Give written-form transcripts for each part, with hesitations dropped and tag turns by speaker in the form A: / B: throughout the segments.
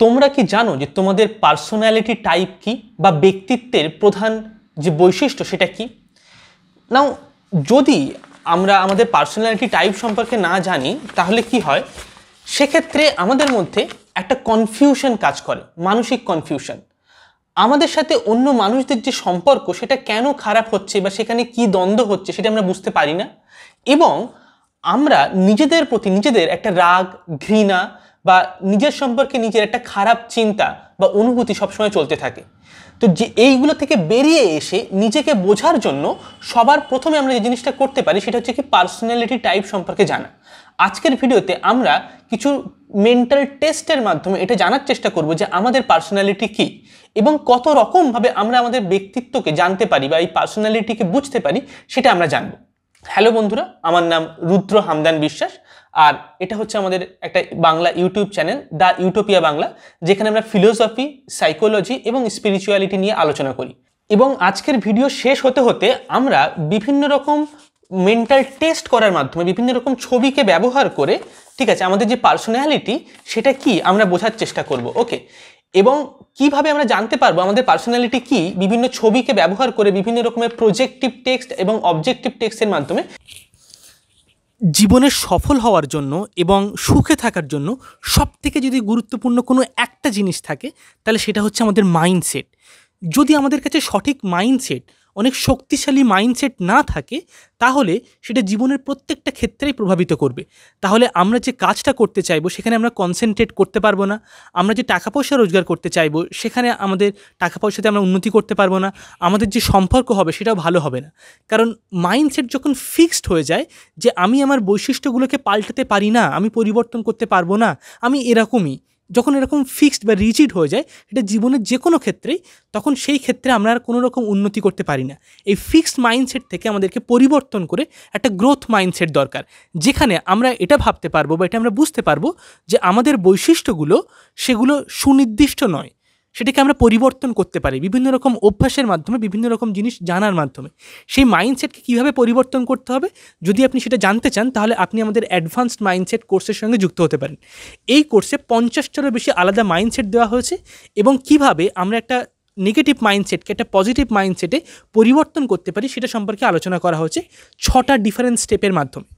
A: তোমরা কি জানো যে তোমাদের পার্সোনালিটি টাইপ কি বা ব্যক্তিত্বের প্রধান যে বৈশিষ্ট্য সেটা কি? নাও যদি আমরা আমাদের পার্সোনালিটি টাইপ সম্পর্কে না জানি তাহলে কি হয়, সেক্ষেত্রে আমাদের মধ্যে একটা কনফিউশন কাজ করে, মানসিক কনফিউশন। আমাদের সাথে অন্য মানুষদের যে সম্পর্ক সেটা কেন খারাপ হচ্ছে বা সেখানে কি দ্বন্দ্ব হচ্ছে সেটা আমরা বুঝতে পারি না, এবং আমরা নিজেদের প্রতি নিজেদের একটা রাগ, ঘৃণা বা নিজের সম্পর্কে নিজের একটা খারাপ চিন্তা বা অনুভূতি সবসময় চলতে থাকে। তো যে এইগুলো থেকে বেরিয়ে এসে নিজেকে বোঝার জন্য সবার প্রথমে আমরা যে জিনিসটা করতে পারি সেটা হচ্ছে কি পার্সোনালিটি টাইপ সম্পর্কে জানা। আজকের ভিডিওতে আমরা কিছু মেন্টাল টেস্টের মাধ্যমে এটা জানার চেষ্টা করব যে আমাদের পার্সোনালিটি কি এবং কত রকমভাবে আমরা আমাদের ব্যক্তিত্বকে জানতে পারি বা এই পার্সোনালিটিকে বুঝতে পারি সেটা আমরা জানব। হ্যালো বন্ধুরা, আমার নাম রুদ্র হামদান বিশ্বাস, আর এটা হচ্ছে আমাদের একটা Bangla YouTube channel the utopia Bangla, যেখানে আমরা ফিলোসফি, সাইকোলজি এবং স্পিরিচুয়ালিটি নিয়ে আলোচনা করি। এবং আজকের ভিডিও শেষ হতে হতে আমরা বিভিন্ন রকম মেন্টাল টেস্ট করার মাধ্যমে বিভিন্ন রকম ছবিকে ব্যবহার করে, ঠিক আছে, আমাদের যে পার্সোনালিটি সেটা কি আমরা বোঝার চেষ্টা করব। ওকে, এবং কিভাবে আমরা জানতে পারবো আমাদের পার্সোনালিটি কি, বিভিন্ন ছবিকে ব্যবহার করে বিভিন্ন রকমের প্রজেক্টিভ টেক্সট এবং অবজেক্টিভ টেক্সটের মাধ্যমে। জীবনে সফল হওয়ার জন্য এবং সুখে থাকার জন্য সবথেকে যদি গুরুত্বপূর্ণ কোনো একটা জিনিস থাকে তাহলে সেটা হচ্ছে আমাদের মাইন্ডসেট। যদি আমাদের কাছে সঠিক মাইন্ডসেট, অনেক শক্তিশালী মাইন্ডসেট না থাকে তাহলে সেটা জীবনের প্রত্যেকটা ক্ষেত্রেই প্রভাবিত করবে। তাহলে আমরা যে কাজটা করতে চাইবো সেখানে আমরা কনসেন্ট্রেট করতে পারবো না। আমরা যে টাকা পয়সা রোজগার করতে চাইবো সেখানে আমাদের টাকা পয়সাতে আমরা উন্নতি করতে পারবো না। আমাদের যে সম্পর্ক হবে সেটাও ভালো হবে না। কারণ মাইন্ডসেট যখন ফিক্সড হয়ে যায় যে আমি আমার বৈশিষ্ট্যগুলোকে পাল্টাতে পারি না, আমি পরিবর্তন করতে পারবো না, আমি এরকমই, যখন এরকম ফিক্সড বা রিজিড হয়ে যায় এটা জীবনের যে কোনো ক্ষেত্রেই, তখন সেই ক্ষেত্রে আমরা আর কোনো রকম উন্নতি করতে পারি না। এই ফিক্সড মাইন্ডসেট থেকে আমাদেরকে পরিবর্তন করে একটা গ্রোথ মাইন্ডসেট দরকার, যেখানে আমরা এটা ভাবতে পারবো বা এটা আমরা বুঝতে পারবো যে আমাদের বৈশিষ্ট্যগুলো সেগুলো সুনির্দিষ্ট নয়, সেটাকে আমরা পরিবর্তন করতে পারি বিভিন্ন রকম অভ্যাসের মাধ্যমে, বিভিন্ন রকম জিনিস জানার মাধ্যমে। সেই মাইন্ডসেটকে কীভাবে পরিবর্তন করতে হবে যদি আপনি সেটা জানতে চান তাহলে আপনি আমাদের অ্যাডভান্সড মাইন্ডসেট কোর্সের সঙ্গে যুক্ত হতে পারেন। এই কোর্সে 50টারও বেশি আলাদা মাইন্ডসেট দেওয়া হয়েছে এবং কিভাবে আমরা একটা নেগেটিভ মাইন্ডসেটকে একটা পজিটিভ মাইন্ডসেটে পরিবর্তন করতে পারি সেটা সম্পর্কে আলোচনা করা হয়েছে 6টা ডিফারেন্ট স্টেপের মাধ্যমে।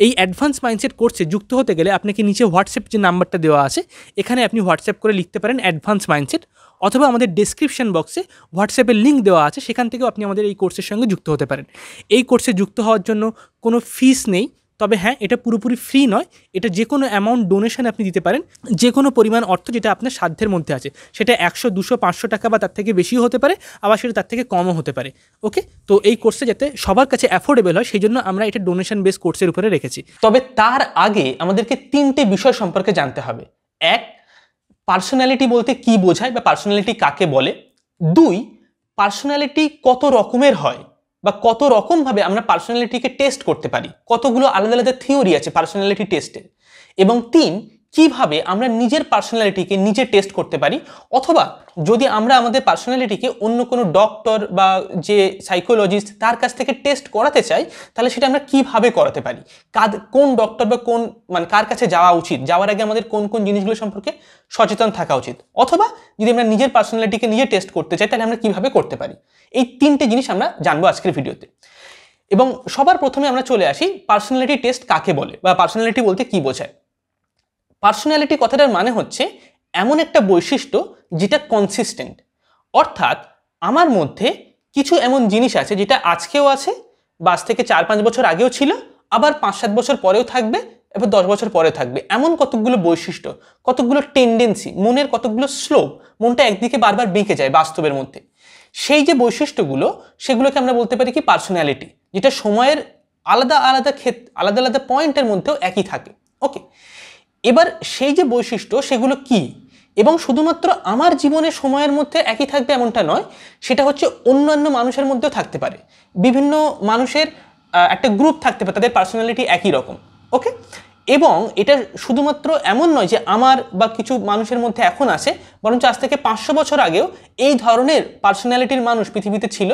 A: এই অ্যাডভান্স মাইন্ডসেট কোর্সে যুক্ত হতে গেলে আপনাকে নিচে হোয়াটসঅ্যাপ যে নাম্বারটা দেওয়া আছে এখানে আপনি হোয়াটসঅ্যাপ করে লিখতে পারেন অ্যাডভান্স মাইন্ডসেট, অথবা আমাদের ডেসক্রিপশন বক্সে হোয়াটসঅ্যাপের লিঙ্ক দেওয়া আছে, সেখান থেকেও আপনি আমাদের এই কোর্সের সঙ্গে যুক্ত হতে পারেন। এই কোর্সে যুক্ত হওয়ার জন্য কোনো ফিস নেই, তবে হ্যাঁ, এটা পুরোপুরি ফ্রি নয়। এটা যে কোনো অ্যামাউন্ট ডোনেশন আপনি দিতে পারেন, যে কোনো পরিমাণ অর্থ যেটা আপনার সাধ্যের মধ্যে আছে, সেটা 100, 200, 500 টাকা বা তার থেকে বেশিও হতে পারে, আবার সেটা তার থেকে কমও হতে পারে। ওকে, তো এই কোর্সে যাতে সবার কাছে অ্যাফোর্ডেবল হয় সেই জন্য আমরা এটা ডোনেশন বেস কোর্সের উপরে রেখেছি। তবে তার আগে আমাদেরকে 3টে বিষয় সম্পর্কে জানতে হবে। 1, পার্সোনালিটি বলতে কি বোঝায় বা পার্সোনালিটি কাকে বলে। 2, পার্সোনালিটি কত রকমের হয় বা কত রকমভাবে আমরা পার্সোনালিটিকে টেস্ট করতে পারি, কতগুলো আলাদা আলাদা থিওরি আছে পার্সোনালিটি টেস্টের। এবং 3, কিভাবে আমরা নিজের পার্সোনালিটিকে নিজে টেস্ট করতে পারি, অথবা যদি আমরা আমাদের পার্সোনালিটিকে অন্য কোনো ডক্টর বা যে সাইকোলজিস্ট তার কাছ থেকে টেস্ট করাতে চাই তাহলে সেটা আমরা কিভাবে করাতে পারি, কোন ডক্টর বা কার কাছে যাওয়া উচিত, যাওয়ার আগে আমাদের কোন কোন জিনিসগুলো সম্পর্কে সচেতন থাকা উচিত, অথবা যদি আমরা নিজের পার্সোনালিটিকে নিজে টেস্ট করতে চাই তাহলে আমরা কিভাবে করতে পারি। এই 3টে জিনিস আমরা জানবো আজকের ভিডিওতে। এবং সবার প্রথমে আমরা চলে আসি পার্সোনালিটি টেস্ট কাকে বলে বা পার্সোনালিটি বলতে কি বোঝায়। পার্সোনালিটি কথাটার মানে হচ্ছে এমন একটা বৈশিষ্ট্য যেটা কনসিস্টেন্ট, অর্থাৎ আমার মধ্যে কিছু এমন জিনিস আছে যেটা আজকেও আছে বা আজ থেকে 4-5 বছর আগেও ছিল, আবার 5-7 বছর পরেও থাকবে, এবার 10 বছর পরে থাকবে। এমন কতগুলো বৈশিষ্ট্য, কতগুলো টেন্ডেন্সি, মনের কতগুলো স্লোপ, মনটা একদিকে বারবার বেঁকে যায় বাস্তবের মধ্যে। সেই যে বৈশিষ্ট্যগুলো সেগুলোকে আমরা বলতে পারি কি পার্সোনালিটি, যেটা সময়ের আলাদা আলাদা আলাদা আলাদা পয়েন্টের মধ্যেও একই থাকে। ওকে, এবার সেই যে বৈশিষ্ট্য সেগুলো কি, এবং শুধুমাত্র আমার জীবনের সময়ের মধ্যে একই থাকবে এমনটা নয়, সেটা হচ্ছে অন্যান্য মানুষের মধ্যেও থাকতে পারে। বিভিন্ন মানুষের একটা গ্রুপ থাকতে পারে, তাদের পার্সোনালিটি একই রকম। ওকে, এবং এটা শুধুমাত্র এমন নয় যে আমার বা কিছু মানুষের মধ্যে এখন আছে, বরঞ্চ আজ থেকে 500 বছর আগেও এই ধরনের পার্সোনালিটির মানুষ পৃথিবীতে ছিল,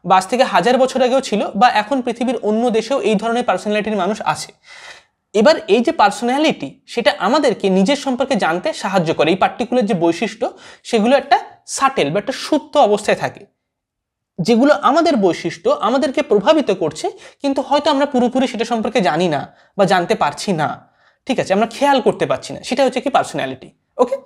A: বা আজ থেকে 1000 বছর আগেও ছিল, বা এখন পৃথিবীর অন্য দেশেও এই ধরনের পার্সোনালিটির মানুষ আছে। এবার এই যে পার্সোনালিটি সেটা আমাদেরকে নিজের সম্পর্কে জানতে সাহায্য করে। এই পার্টিকুলার যে বৈশিষ্ট্য সেগুলো একটা সাটেল বা একটা সুপ্ত অবস্থায় থাকে, যেগুলো আমাদের বৈশিষ্ট্য আমাদেরকে প্রভাবিত করছে, কিন্তু হয়তো আমরা পুরোপুরি সেটা সম্পর্কে জানি না বা জানতে পারছি না, ঠিক আছে, আমরা খেয়াল করতে পারছি না। সেটা হচ্ছে কি পার্সোনালিটি। ওকে,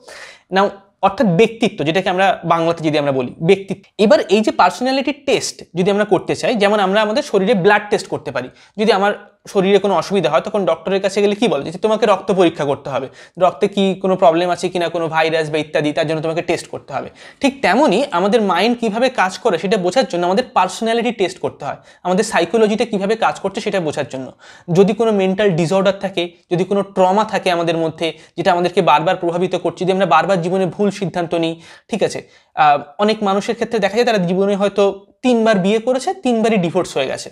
A: নাও অর্থাৎ ব্যক্তিত্ব, যেটাকে আমরা বাংলাতে যদি আমরা বলি ব্যক্তিত্ব। এবার এই যে পার্সোনালিটি টেস্ট যদি আমরা করতে চাই, যেমন আমরা আমাদের শরীরে ব্লাড টেস্ট করতে পারি। যদি আমার শরীরে কোনো অসুবিধা হয় তখন ডক্টরের কাছে গেলে কি বলে যে তোমাকে রক্ত পরীক্ষা করতে হবে, রক্তে কি কোনো প্রবলেম আছে কিনা, কোনো ভাইরাস বা ইত্যাদি, তার জন্য তোমাকে টেস্ট করতে হবে। ঠিক তেমনই আমাদের মাইন্ড কিভাবে কাজ করে সেটা বোঝার জন্য আমাদের পার্সোনালিটি টেস্ট করতে হয়, আমাদের সাইকোলজিতে কিভাবে কাজ করছে সেটা বোঝার জন্য। যদি কোনো মেন্টাল ডিসঅর্ডার থাকে, যদি কোনো ট্রমা থাকে আমাদের মধ্যে যেটা আমাদেরকে বারবার প্রভাবিত করছে, যদি আমরা বারবার জীবনে ভুল সিদ্ধান্ত নিই, ঠিক আছে, অনেক মানুষের ক্ষেত্রে দেখা যায় তারা জীবনে হয়তো 3বার বিয়ে করেছে, 3বারই ডিভোর্স হয়ে গেছে,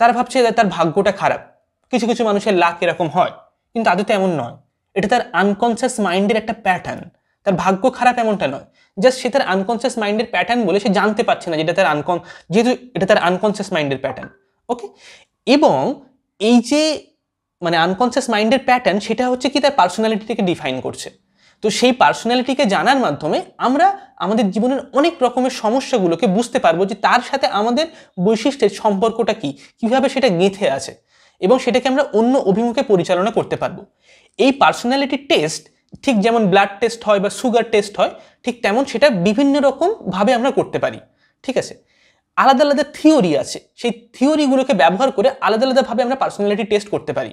A: তারা ভাবছে তার ভাগ্যটা খারাপ। কিছু কিছু মানুষের লাক এরকম হয়, কিন্তু আদতে এমন নয়। এটা তার আনকনসিয়াস মাইন্ডের একটা প্যাটার্ন। তার ভাগ্য খারাপ এমনটা নয়, জাস্ট সে তার আনকনসিয়াস মাইন্ডের প্যাটার্ন বলে সে জানতে পারছে না যেটা তার যেহেতু এটা তার আনকনসিয়াস মাইন্ডের প্যাটার্ন। ওকে, এবং এই যে মানে আনকনসিয়াস মাইন্ডের প্যাটার্ন সেটা হচ্ছে কি তার পার্সোনালিটিকে ডিফাইন করছে। তো সেই পার্সোনালিটিকে জানার মাধ্যমে আমরা আমাদের জীবনের অনেক রকমের সমস্যাগুলোকে বুঝতে পারবো, যে তার সাথে আমাদের বৈশিষ্ট্যের সম্পর্কটা কি, কিভাবে সেটা গেঁথে আছে, এবং সেটাকে আমরা অন্য অভিমুখে পরিচালনা করতে পারবো। এই পার্সোনালিটি টেস্ট ঠিক যেমন ব্লাড টেস্ট হয় বা সুগার টেস্ট হয়, ঠিক তেমন সেটা বিভিন্ন রকমভাবে আমরা করতে পারি, ঠিক আছে। আলাদা আলাদা থিওরি আছে, সেই থিওরিগুলোকে ব্যবহার করে আলাদা আলাদাভাবে আমরা পার্সোনালিটি টেস্ট করতে পারি।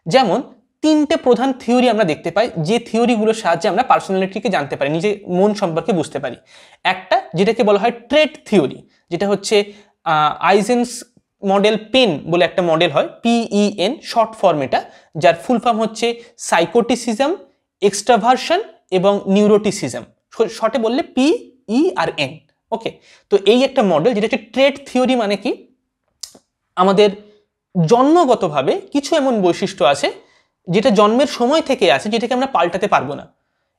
A: যেমন 3টে প্রধান থিওরি আমরা দেখতে পাই, যে থিওরিগুলোর সাহায্যে আমরা পার্সোনালিটিকে জানতে পারি, নিজের মন সম্পর্কে বুঝতে পারি। একটা যেটাকে বলা হয় ট্রেট থিওরি, যেটা হচ্ছে আইজেন্স মডেল পেন বলে একটা মডেল হয়, PEN শর্ট ফর্ম এটা, যার ফুল ফর্ম হচ্ছে সাইকোটিসিজম, এক্সট্রাভার্সন এবং নিউরোটিসিজম, শর্টে বললে PERN। ওকে, তো এই একটা মডেল যেটা হচ্ছে ট্রেট থিওরি। মানে কি, আমাদের জন্মগতভাবে কিছু এমন বৈশিষ্ট্য আছে যেটা জন্মের সময় থেকে আছে, যেটাকে আমরা পাল্টাতে পারবো না।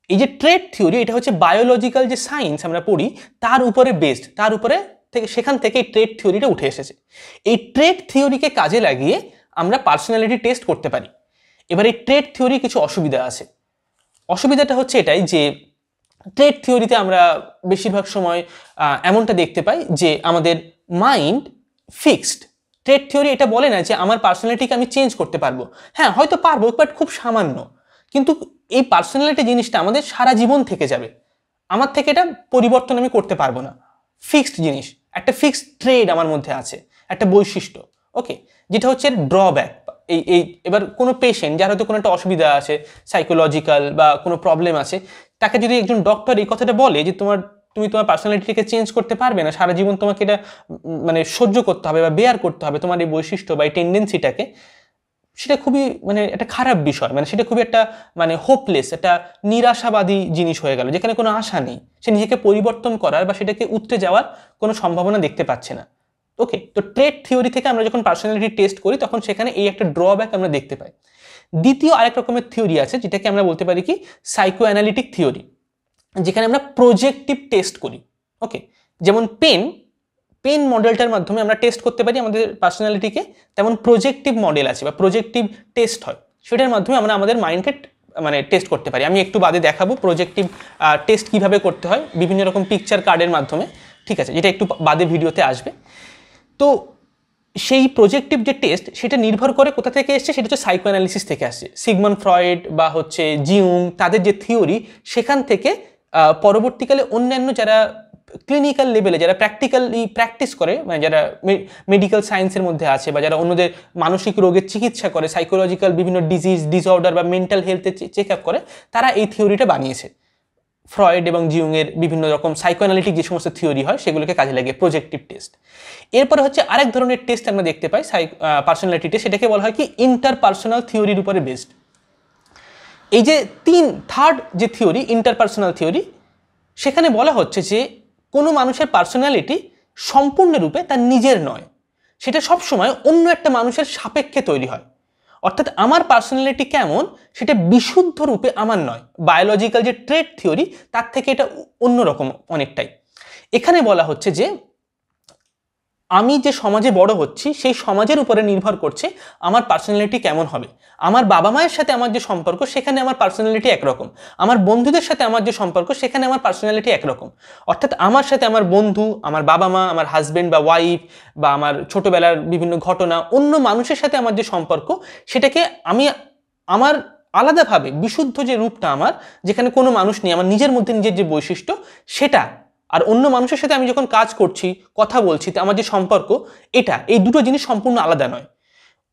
A: এই যে ট্রেট থিওরি, এটা হচ্ছে বায়োলজিক্যাল যে সায়েন্স আমরা পড়ি তার উপরে বেসড, তার উপরে থেকে সেখান থেকে এই ট্রেট থিওরিটা উঠে এসেছে। এই ট্রেট থিওরিকে কাজে লাগিয়ে আমরা পার্সোনালিটি টেস্ট করতে পারি। এবার এই ট্রেট থিওরি কিছু অসুবিধা আছে। অসুবিধাটা হচ্ছে এটাই যে ট্রেট থিওরিতে আমরা বেশিরভাগ সময় এমনটা দেখতে পাই যে আমাদের মাইন্ড ফিক্সড। ট্রেট থিওরি এটা বলে না যে আমার পার্সোনালিটিকে আমি চেঞ্জ করতে পারবো। হ্যাঁ, হয়তো পারবো, বাট খুব সামান্য। কিন্তু এই পার্সোনালিটি জিনিসটা আমাদের সারা জীবন থেকে যাবে, আমার থেকে এটা পরিবর্তন আমি করতে পারবো না। ফিক্সড জিনিস, একটা ফিক্সড ট্রেড আমার মধ্যে আছে, একটা বৈশিষ্ট্য। ওকে, যেটা হচ্ছে ড্রব্যাক। এই এবার কোনো পেশেন্ট যার হয়তো কোনো একটা অসুবিধা আছে, সাইকোলজিক্যাল বা কোনো প্রবলেম আছে, তাকে যদি একজন ডক্টর এই কথাটা বলে যে তুমি তোমার পার্সোনালিটিকে চেঞ্জ করতে পারবে না, সারা জীবন তোমাকে এটা মানে সহ্য করতে হবে বা বেয়ার করতে হবে তোমার এই বৈশিষ্ট্য বা এই টেন্ডেন্সিটাকে, সেটা খুবই মানে একটা খারাপ বিষয়। মানে সেটা খুবই একটা মানে হোপলেস, একটা নিরাশাবাদী জিনিস হয়ে গেল, যেখানে কোনো আশা নেই, সে নিজেকে পরিবর্তন করার বা সেটাকে উতরে যাওয়ার কোনো সম্ভাবনা দেখতে পাচ্ছে না। ওকে, তো ট্রেট থিওরি থেকে আমরা যখন পার্সোনালিটি টেস্ট করি তখন সেখানে এই একটা ড্রব্যাক আমরা দেখতে পাই। দ্বিতীয় আরেক রকমের থিওরি আছে, যেটাকে আমরা বলতে পারি কি সাইকো অ্যানালিটিক থিওরি, যেখানে আমরা প্রজেক্টিভ টেস্ট করি। ওকে, যেমন পেন মডেলটার মাধ্যমে আমরা টেস্ট করতে পারি আমাদের পার্সোনালিটিকে, তেমন প্রজেক্টিভ মডেল আছে বা প্রজেক্টিভ টেস্ট হয়, সেটার মাধ্যমে আমরা আমাদের মাইন্ডকে মানে টেস্ট করতে পারি। আমি একটু বাদে দেখাবো প্রজেক্টিভ টেস্ট কিভাবে করতে হয় বিভিন্ন রকম পিকচার কার্ডের মাধ্যমে, ঠিক আছে, যেটা একটু বাদে ভিডিওতে আসবে। তো সেই প্রজেক্টিভ যে টেস্ট সেটা নির্ভর করে কোথা থেকে এসছে, সেটা হচ্ছে সাইকো অ্যানালিসিস থেকে আসছে। সিগমন্ড ফ্রয়েড বা হচ্ছে জিউং, তাদের যে থিওরি, সেখান থেকে পরবর্তীকালে অন্যান্য যারা ক্লিনিক্যাল লেভেলে যারা প্র্যাকটিক্যালি প্র্যাকটিস করে, মানে যারা মেডিকেল সায়েন্সের মধ্যে আছে বা যারা অন্যদের মানসিক রোগের চিকিৎসা করে, সাইকোলজিক্যাল বিভিন্ন ডিসঅর্ডার বা মেন্টাল হেলথের চেক আপ করে, তারা এই থিওরিটা বানিয়েছে। ফ্রয়েড এবং জিউংয়ের বিভিন্ন রকম সাইকোঅ্যানালিটিক যে সমস্ত থিওরি হয় সেগুলোকে কাজে লাগিয়ে প্রজেক্টিভ টেস্ট। এরপরে হচ্ছে আরেক ধরনের টেস্ট আমরা দেখতে পাই পার্সোনালিটি টেস্ট, সেটাকে বলা হয় কি ইন্টারপার্সোনাল থিওরির উপরে বেসড। এই যে থার্ড যে থিওরি ইন্টারপার্সোনাল থিওরি, সেখানে বলা হচ্ছে যে কোনো মানুষের পার্সোনালিটি সম্পূর্ণরূপে তার নিজের নয়, সেটা সবসময় অন্য একটা মানুষের সাপেক্ষে তৈরি হয়। অর্থাৎ আমার পার্সোনালিটি কেমন সেটা বিশুদ্ধ রূপে আমার নয়। বায়োলজিক্যাল যে ট্রেট থিওরি তার থেকে এটা অন্যরকম অনেকটাই। এখানে বলা হচ্ছে যে আমি যে সমাজে বড় হচ্ছি সেই সমাজের উপরে নির্ভর করছে আমার পার্সোনালিটি কেমন হবে। আমার বাবা মায়ের সাথে আমার যে সম্পর্ক সেখানে আমার পার্সোনালিটি একরকম, আমার বন্ধুদের সাথে আমার যে সম্পর্ক সেখানে আমার পার্সোনালিটি একরকম। অর্থাৎ আমার সাথে আমার বন্ধু, আমার বাবা মা, আমার হাজব্যান্ড বা ওয়াইফ বা আমার ছোটবেলার বিভিন্ন ঘটনা, অন্য মানুষের সাথে আমার যে সম্পর্ক সেটাকে আমি আমার আলাদাভাবে বিশুদ্ধ যে রূপটা আমার, যেখানে কোনো মানুষ নেই, আমার নিজের মধ্যে নিজের যে বৈশিষ্ট্য সেটা, আর অন্য মানুষের সাথে আমি যখন কাজ করছি, কথা বলছি, আমার যে সম্পর্ক এটা, এই দুটো জিনিস সম্পূর্ণ আলাদা নয়।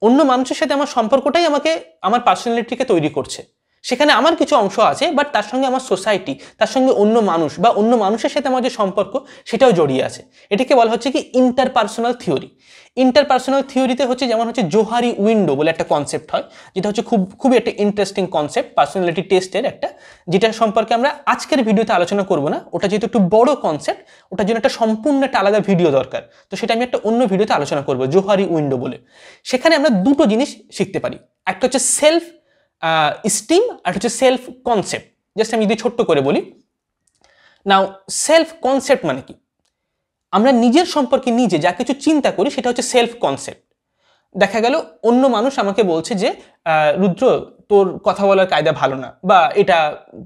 A: অন্য মানুষের সাথে আমার সম্পর্কটাই আমাকে আমার পার্সোনালিটিকে তৈরি করছে। সেখানে আমার কিছু অংশ আছে, বাট তার সঙ্গে আমার সোসাইটি, তার সঙ্গে অন্য মানুষ বা অন্য মানুষের সাথে আমার যে সম্পর্ক সেটাও জড়িয়ে আছে। এটাকে বলা হচ্ছে কি ইন্টারপার্সোনাল থিওরি। ইন্টারপার্সোনাল থিওরিতে হচ্ছে যেমন হচ্ছে জোহারি উইন্ডো বলে একটা কনসেপ্ট হয়, যেটা হচ্ছে খুবই একটা ইন্টারেস্টিং কনসেপ্ট পার্সোনালিটি টেস্টের একটা, যেটা সম্পর্কে আমরা আজকের ভিডিওতে আলোচনা করব না। ওটা যেহেতু একটু বড় কনসেপ্ট, ওটার জন্য একটা সম্পূর্ণ একটা আলাদা ভিডিও দরকার, তো সেটা আমি একটা অন্য ভিডিওতে আলোচনা করবো, জোহারি উইন্ডো বলে। সেখানে আমরা দুটো জিনিস শিখতে পারি, একটা হচ্ছে সেলফ স্টিম আর হচ্ছে সেলফ কনসেপ্ট। জাস্ট আমি যদি ছোট্ট করে বলি, নাও সেলফ কনসেপ্ট মানে কি? আমরা নিজের সম্পর্কে নিজে যা কিছু চিন্তা করি সেটা হচ্ছে সেলফ কনসেপ্ট। দেখা গেল অন্য মানুষ আমাকে বলছে যে রুদ্র, তোর কথা বলার কায়দা ভালো না, বা এটা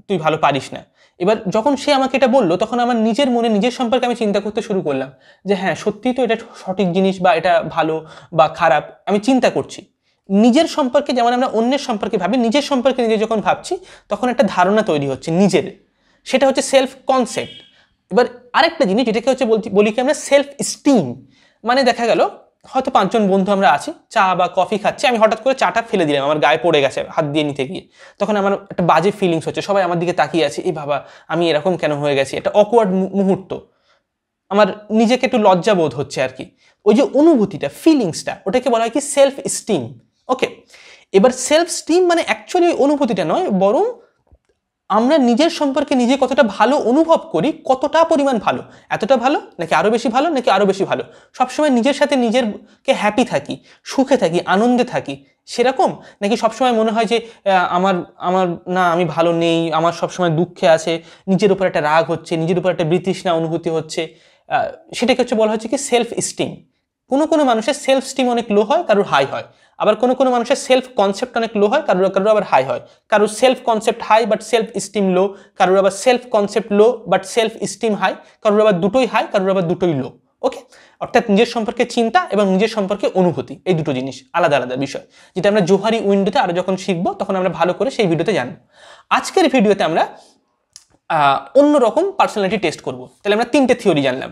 A: তুই ভালো পারিস না। এবার যখন সে আমাকে এটা বললো, তখন আমার নিজের মনে নিজের সম্পর্কে আমি চিন্তা করতে শুরু করলাম যে হ্যাঁ, সত্যিই তো এটা সঠিক জিনিস, বা এটা ভালো বা খারাপ আমি চিন্তা করছি। নিজের সম্পর্কে যেমন আমরা অন্যের সম্পর্কে ভাবি, নিজের সম্পর্কে নিজে যখন ভাবছি তখন একটা ধারণা তৈরি হচ্ছে নিজের, সেটা হচ্ছে সেলফ কনসেপ্ট। এবার আরেকটা জিনিস যেটাকে হচ্ছে বলি কি আমরা সেলফ স্টিম, মানে দেখা গেল হয়তো 5 জন বন্ধু আমরা আছি, চা বা কফি খাচ্ছি, আমি হঠাৎ করে চাটা ফেলে দিলাম, আমার গায়ে পড়ে গেছে হাত দিয়ে নিতে গিয়ে, তখন আমার একটা বাজে ফিলিংস হচ্ছে, সবাই আমার দিকে তাকিয়ে আছে, এই বাবা আমি এরকম কেন হয়ে গেছি, একটা অকওয়ার্ড মুহূর্ত, আমার নিজেকে একটু লজ্জা বোধ হচ্ছে আর কি। ওই যে অনুভূতিটা, ফিলিংসটা, ওটাকে বলা হয় কি সেলফ স্টিম। ওকে, এবার সেলফ স্টিম মানে অ্যাকচুয়ালি অনুভূতিটা নয়, বরং আমরা নিজের সম্পর্কে নিজে কতটা ভালো অনুভব করি, কতটা পরিমাণ ভালো, এতটা ভালো নাকি আরো বেশি ভালো নাকি আরো বেশি ভালো, সবসময় নিজের সাথে নিজেরকে হ্যাপি থাকি, সুখে থাকি, আনন্দে থাকি সেরকম, নাকি সবসময় মনে হয় যে আমার আমার না আমি ভালো নেই, আমার সবসময় দুঃখে আছে, নিজের উপর একটা রাগ হচ্ছে, নিজের উপর একটা বিতৃষ্ণা অনুভূতি হচ্ছে, সেটাকে হচ্ছে বলা হচ্ছে কি সেলফ স্টিম। কোনো মানুষের সেলফ স্টিম অনেক লো হয়, কারোর হাই হয়। আবার কোনো মানুষের সেলফ কনসেপ্ট অনেক লো হয়, কারোর আবার হাই হয়। কারোর self concept high but self esteem low, কারোর আবার self concept low but self esteem high, কারোর আবার দুটোই হাই, কারোর আবার দুটোই লো। ওকে, অর্থাৎ নিজের সম্পর্কে চিন্তা এবং নিজের সম্পর্কে অনুভূতি, এই দুটো জিনিস আলাদা আলাদা বিষয়, যেটা আমরা জোহারি উইন্ডোতে আরো যখন শিখবো তখন আমরা ভালো করে সেই ভিডিওতে জানবো। আজকের ভিডিওতে আমরা অন্যরকম পার্সোনালিটি টেস্ট করব। তাহলে আমরা 3টে থিওরি জানলাম।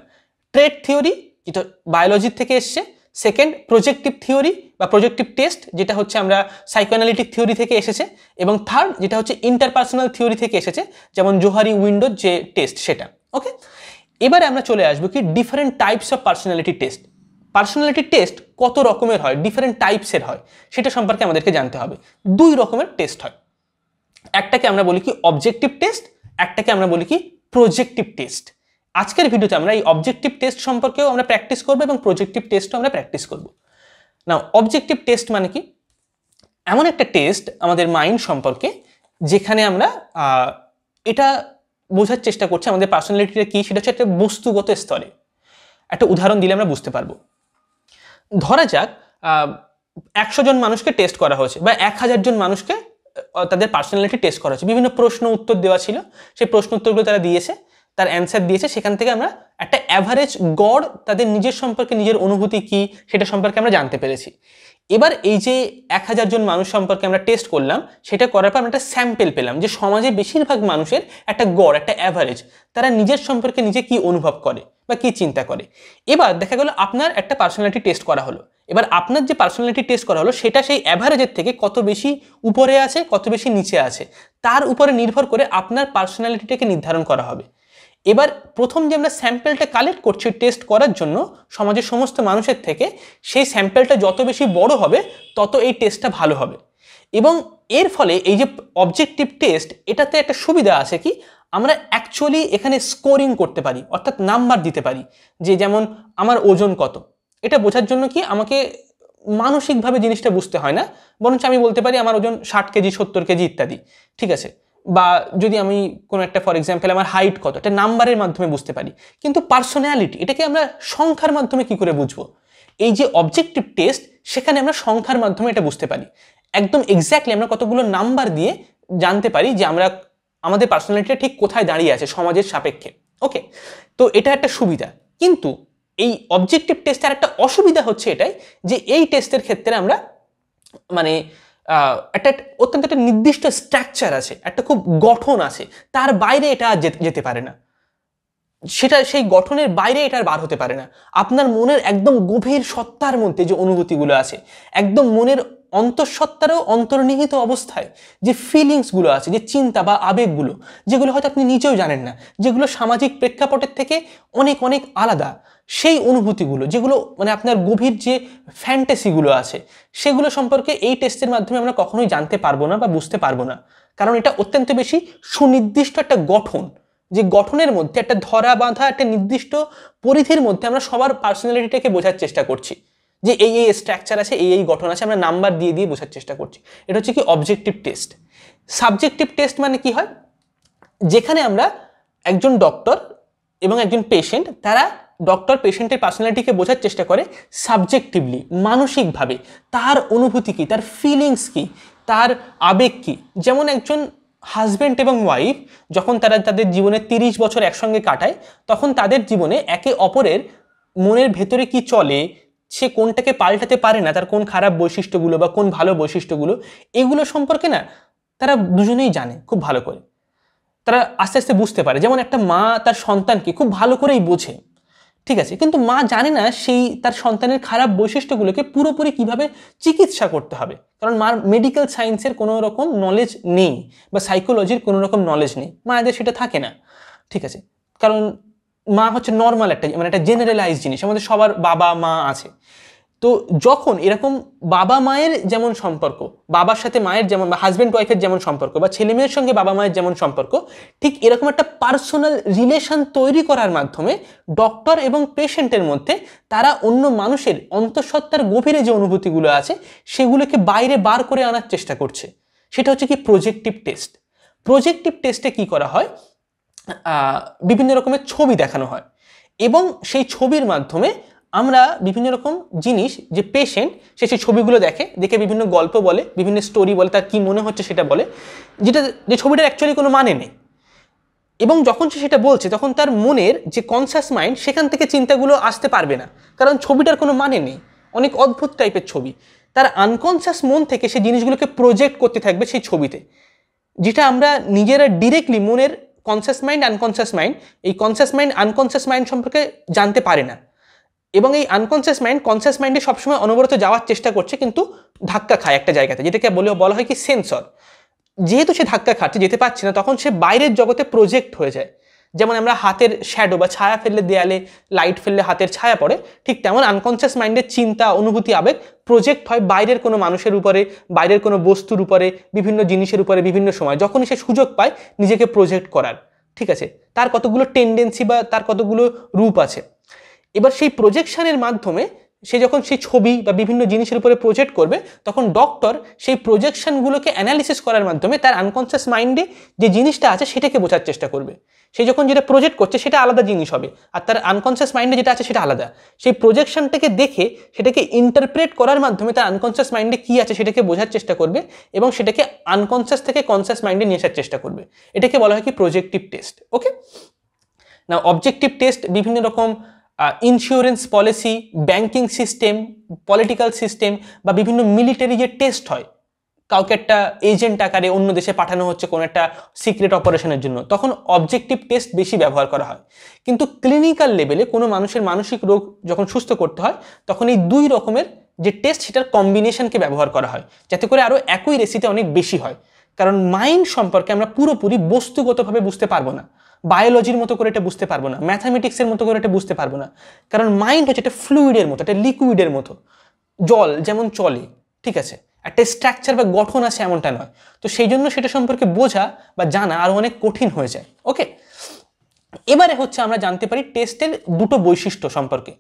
A: ট্রেট থিওরি, যেটা বায়োলজির থেকে এসছে। সেকেন্ড, প্রজেক্টিভ থিওরি বা প্রজেক্টিভ টেস্ট, যেটা হচ্ছে আমরা সাইকোঅ্যানালিটিক থিওরি থেকে এসেছে। এবং থার্ড, যেটা হচ্ছে ইন্টারপার্সোনাল থিওরি থেকে এসেছে, যেমন জোহারি উইন্ডোর যে টেস্ট সেটা। ওকে, এবারে আমরা চলে আসবো কি different types of personality test. Personality test কত রকমের হয়, ডিফারেন্ট টাইপসের হয়, সেটা সম্পর্কে আমাদেরকে জানতে হবে। 2 রকমের টেস্ট হয়, একটাকে আমরা বলি কি অবজেক্টিভ টেস্ট, একটাকে আমরা বলি কি প্রজেক্টিভ টেস্ট। আজকের ভিডিওতে আমরা এই অবজেক্টিভ টেস্ট সম্পর্কেও আমরা প্র্যাকটিস করব এবং প্রজেক্টিভ টেস্টও আমরা প্র্যাকটিস করব। নাও অবজেক্টিভ টেস্ট মানে কি? এমন একটা টেস্ট আমাদের মাইন্ড সম্পর্কে, যেখানে আমরা এটা বোঝার চেষ্টা করছি আমাদের পার্সোনালিটিটা কি, সেটা হচ্ছে একটা বস্তুগত স্তরে। একটা উদাহরণ দিলে আমরা বুঝতে পারবো। ধরা যাক 100 জন মানুষকে টেস্ট করা হয়েছে, বা 1000 জন মানুষকে তাদের পার্সোনালিটি টেস্ট করা হয়েছে, বিভিন্ন প্রশ্ন উত্তর দেওয়া ছিল, সেই প্রশ্ন উত্তরগুলো তারা দিয়েছে, তার অ্যান্সার দিয়েছে, সেখান থেকে আমরা একটা অ্যাভারেজ গড় তাদের নিজের সম্পর্কে, নিজের অনুভূতি কি সেটা সম্পর্কে আমরা জানতে পেরেছি। এবার এই যে 1000 জন মানুষ সম্পর্কে আমরা টেস্ট করলাম, সেটা করার পর আমরা একটা স্যাম্পেল পেলাম যে সমাজে বেশিরভাগ মানুষের একটা গড়, একটা অ্যাভারেজ, তারা নিজের সম্পর্কে নিজে কি অনুভব করে বা কি চিন্তা করে। এবার দেখা গেল আপনার একটা পার্সোনালিটি টেস্ট করা হলো, এবার আপনার যে পার্সোনালিটি টেস্ট করা হলো সেটা সেই অ্যাভারেজের থেকে কত বেশি উপরে আছে, কত বেশি নিচে আছে, তার উপরে নির্ভর করে আপনার পার্সোনালিটিটাকে নির্ধারণ করা হবে। এবার প্রথম যে আমরা স্যাম্পেলটা কালেক্ট করছি টেস্ট করার জন্য সমাজের সমস্ত মানুষের থেকে, সেই স্যাম্পেলটা যত বেশি বড় হবে তত এই টেস্টটা ভালো হবে। এবং এর ফলে এই যে অবজেক্টিভ টেস্ট, এটাতে একটা সুবিধা আছে কি, আমরা অ্যাকচুয়ালি এখানে স্কোরিং করতে পারি, অর্থাৎ নাম্বার দিতে পারি, যে যেমন আমার ওজন কত। এটা বোঝার জন্য কি আমাকে মানসিকভাবে জিনিসটা বুঝতে হয় না, বরঞ্চ আমি বলতে পারি আমার ওজন 60 কেজি, 70 কেজি ইত্যাদি। ঠিক আছে, বা যদি আমি কোনো একটা ফর এক্সাম্পল আমার হাইট কত, একটা নাম্বারের মাধ্যমে বুঝতে পারি। কিন্তু পার্সোনালিটি এটাকে আমরা সংখ্যার মাধ্যমে কি করে বুঝবো? এই যে অবজেক্টিভ টেস্ট, সেখানে আমরা সংখ্যার মাধ্যমে এটা বুঝতে পারি। একদম এক্স্যাক্টলি আমরা কতগুলো নাম্বার দিয়ে জানতে পারি যে আমরা আমাদের পার্সোনালিটিটা ঠিক কোথায় দাঁড়িয়ে আছে সমাজের সাপেক্ষে। ওকে, তো এটা একটা সুবিধা। কিন্তু এই অবজেক্টিভ টেস্টের একটা অসুবিধা হচ্ছে এটাই যে এই টেস্টের ক্ষেত্রে আমরা মানে একটা অত্যন্ত একটা নির্দিষ্ট স্ট্রাকচার আছে, একটা খুব গঠন আছে, তার বাইরে এটা যেতে পারে না। সেটা সেই গঠনের বাইরে এটা বার হতে পারে না। আপনার মনের একদম গভীর সত্তার মধ্যে যে অনুভূতিগুলো আছে, একদম মনের অন্তঃসত্ত্বারও অন্তর্নিহিত অবস্থায় যে ফিলিংসগুলো আছে, যে চিন্তা বা আবেগগুলো, যেগুলো হয়তো আপনি নিজেও জানেন না, যেগুলো সামাজিক প্রেক্ষাপটের থেকে অনেক অনেক আলাদা, সেই অনুভূতিগুলো, যেগুলো মানে আপনার গভীর যে ফ্যান্টাসিগুলো আছে, সেগুলো সম্পর্কে এই টেস্টের মাধ্যমে আমরা কখনোই জানতে পারবো না বা বুঝতে পারবো না। কারণ এটা অত্যন্ত বেশি সুনির্দিষ্ট একটা গঠন, যে গঠনের মধ্যে একটা ধরা বাঁধা একটা নির্দিষ্ট পরিধির মধ্যে আমরা সবার পার্সোনালিটিটাকে বোঝার চেষ্টা করছি, যে এই এই স্ট্রাকচার আছে, এই এই গঠন আছে, আমরা নাম্বার দিয়ে দিয়ে বোঝার চেষ্টা করছি। এটা হচ্ছে কি অবজেক্টিভ টেস্ট। সাবজেক্টিভ টেস্ট মানে কি হয়? যেখানে আমরা একজন ডক্টর এবং একজন পেশেন্ট, তারা ডক্টর পেশেন্টের পার্সোনালিটিকে বোঝার চেষ্টা করে সাবজেক্টিভলি, মানসিকভাবে, তার অনুভূতি কী, তার ফিলিংস কী, তার আবেগ কী। যেমন একজন হাজব্যান্ড এবং ওয়াইফ যখন তারা তাদের জীবনে 30 বছর একসঙ্গে কাটায়, তখন তাদের জীবনে একে অপরের মনের ভেতরে কি চলে, সে কোনটাকে পাল্টাতে পারে না, তার কোন খারাপ বৈশিষ্ট্যগুলো বা কোন ভালো বৈশিষ্ট্যগুলো, এগুলো সম্পর্কে না তারা দুজনেই জানে খুব ভালো করে। তারা আস্তে আস্তে বুঝতে পারে। যেমন একটা মা তার সন্তানকে খুব ভালো করেই বোঝে, ঠিক আছে, কিন্তু মা জানে না সেই তার সন্তানের খারাপ বৈশিষ্ট্যগুলোকে পুরোপুরি কিভাবে চিকিৎসা করতে হবে, কারণ মার মেডিকেল সায়েন্সের কোনো রকম নলেজ নেই বা সাইকোলজির কোনো রকম নলেজ নেই, মায়েদের সেটা থাকে না, ঠিক আছে। কারণ মা হচ্ছে নর্মাল একটা মানে একটা জেনারেলাইজ জিনিস, আমাদের সবার বাবা মা আছে। তো যখন এরকম বাবা মায়ের যেমন সম্পর্ক, বাবার সাথে মায়ের যেমন, বা হাজব্যান্ড ওয়াইফের যেমন সম্পর্ক, বা ছেলে মেয়ের সঙ্গে বাবা মায়ের যেমন সম্পর্ক, ঠিক এরকম একটা পার্সোনাল রিলেশন তৈরি করার মাধ্যমে ডক্টর এবং পেশেন্টের মধ্যে তারা অন্য মানুষের অন্তঃসত্ত্বার গভীরে যে অনুভূতিগুলো আছে সেগুলোকে বাইরে বার করে আনার চেষ্টা করছে। সেটা হচ্ছে কি প্রজেক্টিভ টেস্ট। প্রজেক্টিভ টেস্টে কি করা হয়, বিভিন্ন রকমের ছবি দেখানো হয় এবং সেই ছবির মাধ্যমে আমরা বিভিন্ন রকম জিনিস, যে পেশেন্ট সে সেই ছবিগুলো দেখে বিভিন্ন গল্প বলে, বিভিন্ন স্টোরি বলে, তার কি মনে হচ্ছে সেটা বলে, যে ছবিটার অ্যাকচুয়ালি কোনো মানে নেই। এবং যখন সে সেটা বলছে তখন তার মনের যে কনসাস মাইন্ড, সেখান থেকে চিন্তাগুলো আসতে পারবে না, কারণ ছবিটার কোনো মানে নেই, অনেক অদ্ভুত টাইপের ছবি। তার আনকনসাস মন থেকে সে জিনিসগুলোকে প্রজেক্ট করতে থাকবে সেই ছবিতে, যেটা আমরা নিজেরা ডিরেক্টলি মনের কনসাস মাইন্ড আনকনসাস মাইন্ড, এই কনসাস মাইন্ড আনকনসাস মাইন্ড সম্পর্কে জানতে পারে না। এবং এই আনকনসিয়াস মাইন্ড কনসিয়াস মাইন্ডে সবসময় অনবরত যাওয়ার চেষ্টা করছে, কিন্তু ধাক্কা খায় একটা জায়গাতে, যেটাকে বলা হয় কি সেন্সর। যেহেতু সে ধাক্কা খাচ্ছে, যেতে পারছে না, তখন সে বাইরের জগতে প্রজেক্ট হয়ে যায়। যেমন আমরা হাতের শ্যাডো বা ছায়া ফেললে দেয়ালে লাইট ফেললে হাতের ছায়া পড়ে, ঠিক তেমন আনকনসিয়াস মাইন্ডের চিন্তা, অনুভূতি, আবেগ প্রজেক্ট হয় বাইরের কোনো মানুষের উপরে, বাইরের কোনো বস্তুর উপরে, বিভিন্ন জিনিসের উপরে বিভিন্ন সময়, যখনই সে সুযোগ পায় নিজেকে প্রজেক্ট করার, ঠিক আছে। তার কতগুলো টেন্ডেন্সি বা তার কতগুলো রূপ আছে। এবার সেই প্রজেকশনের মাধ্যমে সে যখন সেই ছবি বা বিভিন্ন জিনিসের উপরে প্রজেক্ট করবে, তখন ডক্টর সেই প্রজেকশনগুলোকে অ্যানালিসিস করার মাধ্যমে তার আনকনসিয়াস মাইন্ডে যে জিনিসটা আছে সেটাকে বোঝার চেষ্টা করবে। সে যখন যেটা প্রজেক্ট করছে সেটা আলাদা জিনিস হবে, আর তার আনকনসিয়াস মাইন্ডে যেটা আছে সেটা আলাদা। সেই প্রজেকশনটাকে দেখে সেটাকে ইন্টারপ্রেট করার মাধ্যমে তার আনকনসিয়াস মাইন্ডে কী আছে সেটাকে বোঝার চেষ্টা করবে এবং সেটাকে আনকনসিয়াস থেকে কনসিয়াস মাইন্ডে নিয়ে আসার চেষ্টা করবে। এটাকে বলা হয় কি প্রজেক্টিভ টেস্ট। ওকে, না অবজেক্টিভ টেস্ট বিভিন্ন রকম insurance policy, banking system, political system বা বিভিন্ন মিলিটারি যে টেস্ট হয়, কাউকে একটা এজেন্ট আকারে অন্য দেশে পাঠানো হচ্ছে কোনো একটা সিক্রেট অপারেশনের জন্য, তখন অবজেক্টিভ টেস্ট বেশি ব্যবহার করা হয়। কিন্তু ক্লিনিক্যাল লেভেলে কোনো মানুষের মানসিক রোগ যখন সুস্থ করতে হয়, তখন এই দুই রকমের যে টেস্ট সেটার কম্বিনেশনকে ব্যবহার করা হয়, যাতে করে আরও অ্যাকুরেসিটা অনেক বেশি হয়। কারণ মাইন্ড সম্পর্কে আমরা পুরোপুরি বস্তুগতভাবে বুঝতে পারবো না, বায়োলজির মতো করে এটা বুঝতে পারবো না, ম্যাথামেটিক্সের মতো করে এটা বুঝতে পারবো না। কারণ মাইন্ড হচ্ছে একটা ফ্লুইডের মতো, একটা লিকুইডের মতো, জল যেমন চলে, ঠিক আছে, একটা স্ট্রাকচার বা গঠন আছে এমনটা নয়। তো সেই জন্য সেটা সম্পর্কে বোঝা বা জানা আরও অনেক কঠিন হয়ে যায়। ওকে, এবারে হচ্ছে আমরা জানতে পারি টেস্টের দুটো বৈশিষ্ট্য সম্পর্কে।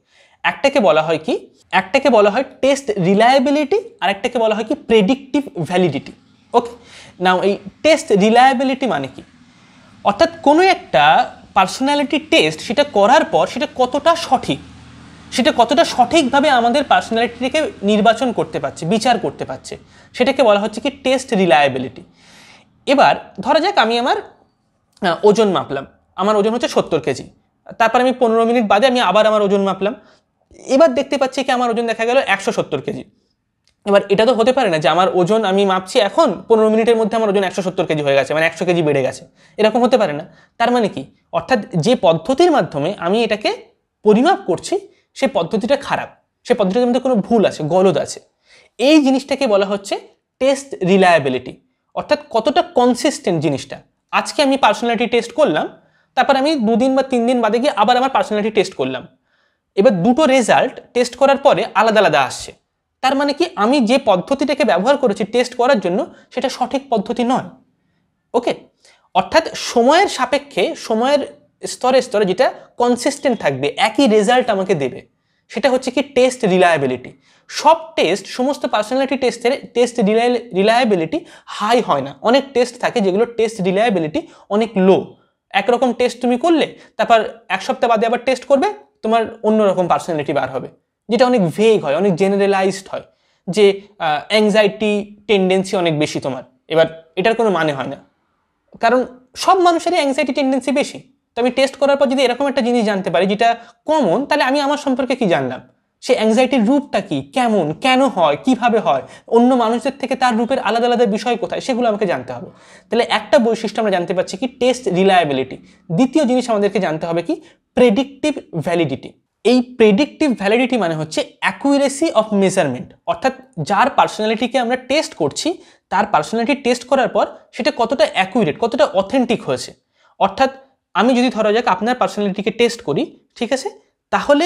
A: একটাকে বলা হয় টেস্ট রিলায়েবিলিটি, আর একটাকে বলা হয় কি প্রেডিক্টিভ ভ্যালিডিটি। ওকে, নাও এই টেস্ট রিলায়েবিলিটি মানে কি, অর্থাৎ কোনো একটা পার্সোনালিটি টেস্ট সেটা করার পর সেটা কতটা সঠিক, সেটা কতটা সঠিকভাবে আমাদের পার্সোনালিটিকে নির্বাচন করতে পারছে, বিচার করতে পারছে, সেটাকে বলা হচ্ছে কি টেস্ট রিলায়েবিলিটি। এবার ধরা যাক আমি আমার ওজন মাপলাম, আমার ওজন হচ্ছে 70 কেজি, তারপর আমি 15 মিনিট বাদে আমি আবার আমার ওজন মাপলাম, এবার দেখতে পাচ্ছি কি আমার ওজন দেখা গেল 170 কেজি। এবার এটা তো হতে পারে না যে আমার ওজন আমি মাপছি এখন 15 মিনিটের মধ্যে আমার ওজন 170 কেজি হয়ে গেছে, মানে 100 কেজি বেড়ে গেছে, এরকম হতে পারে না। তার মানে কি, অর্থাৎ যে পদ্ধতির মাধ্যমে আমি এটাকে পরিমাপ করছি সেই পদ্ধতিটা খারাপ, সেই পদ্ধতির মধ্যে কোনো ভুল আছে, গলদ আছে। এই জিনিসটাকে বলা হচ্ছে টেস্ট রিলায়েবিলিটি, অর্থাৎ কতটা কনসিস্টেন্ট জিনিসটা। আজকে আমি পার্সোনালিটি টেস্ট করলাম, তারপর আমি 2 দিন বা 3 দিন বাদে গিয়ে আবার আমার পার্সোনালিটি টেস্ট করলাম, এবার দুটো রেজাল্ট টেস্ট করার পরে আলাদা আলাদা আসছে। তার মানে কি, আমি যে পদ্ধতিটাকে ব্যবহার করেছি টেস্ট করার জন্য সেটা সঠিক পদ্ধতি নয়। ওকে, অর্থাৎ সময়ের সাপেক্ষে, সময়ের স্তরে স্তরে যেটা কনসিস্টেন্ট থাকবে, একই রেজাল্ট আমাকে দেবে, সেটা হচ্ছে কি টেস্ট রিলায়েবিলিটি। সব টেস্ট, সমস্ত পার্সোনালিটি টেস্টের টেস্ট রিলায়েবিলিটি হাই হয় না। অনেক টেস্ট থাকে যেগুলো টেস্ট রিলায়েবিলিটি অনেক লো। একরকম টেস্ট তুমি করলে, তারপর 1 সপ্তাহ বাদে আবার টেস্ট করবে, তোমার অন্যরকম পার্সোনালিটি বার হবে, যেটা অনেক ভেগ হয়, অনেক জেনারেলাইজড হয়, যে অ্যাংজাইটি টেন্ডেন্সি অনেক বেশি তোমার। এবার এটার কোনো মানে হয় না, কারণ সব মানুষেরই অ্যাংজাইটি টেন্ডেন্সি বেশি। তো আমি টেস্ট করার পর যদি এরকম একটা জিনিস জানতে পারি যেটা কমন, তাহলে আমি আমার সম্পর্কে কি জানলাম, সে অ্যাংজাইটির রূপটা কি, কেমন, কেন হয়, কিভাবে হয়, অন্য মানুষদের থেকে তার রূপের আলাদা আলাদা বিষয় কোথায়, সেগুলো আমাকে জানতে হবে। তাহলে একটা বৈশিষ্ট্য আমরা জানতে পারছি কি টেস্ট রিলায়েবিলিটি। দ্বিতীয় জিনিস আমাদেরকে জানতে হবে কি প্রেডিক্টিভ ভ্যালিডিটি। এই প্রেডিক্টিভ ভ্যালিডিটি মানে হচ্ছে অ্যাকুরেসি অফ মেজারমেন্ট, অর্থাৎ যার পার্সোনালিটিকে আমরা টেস্ট করছি তার পার্সোনালিটি টেস্ট করার পর সেটা কতটা অ্যাকুরেট, কতটা অথেন্টিক হয়েছে। অর্থাৎ আমি যদি ধরা যাক আপনার পার্সোনালিটিকে টেস্ট করি, ঠিক আছে, তাহলে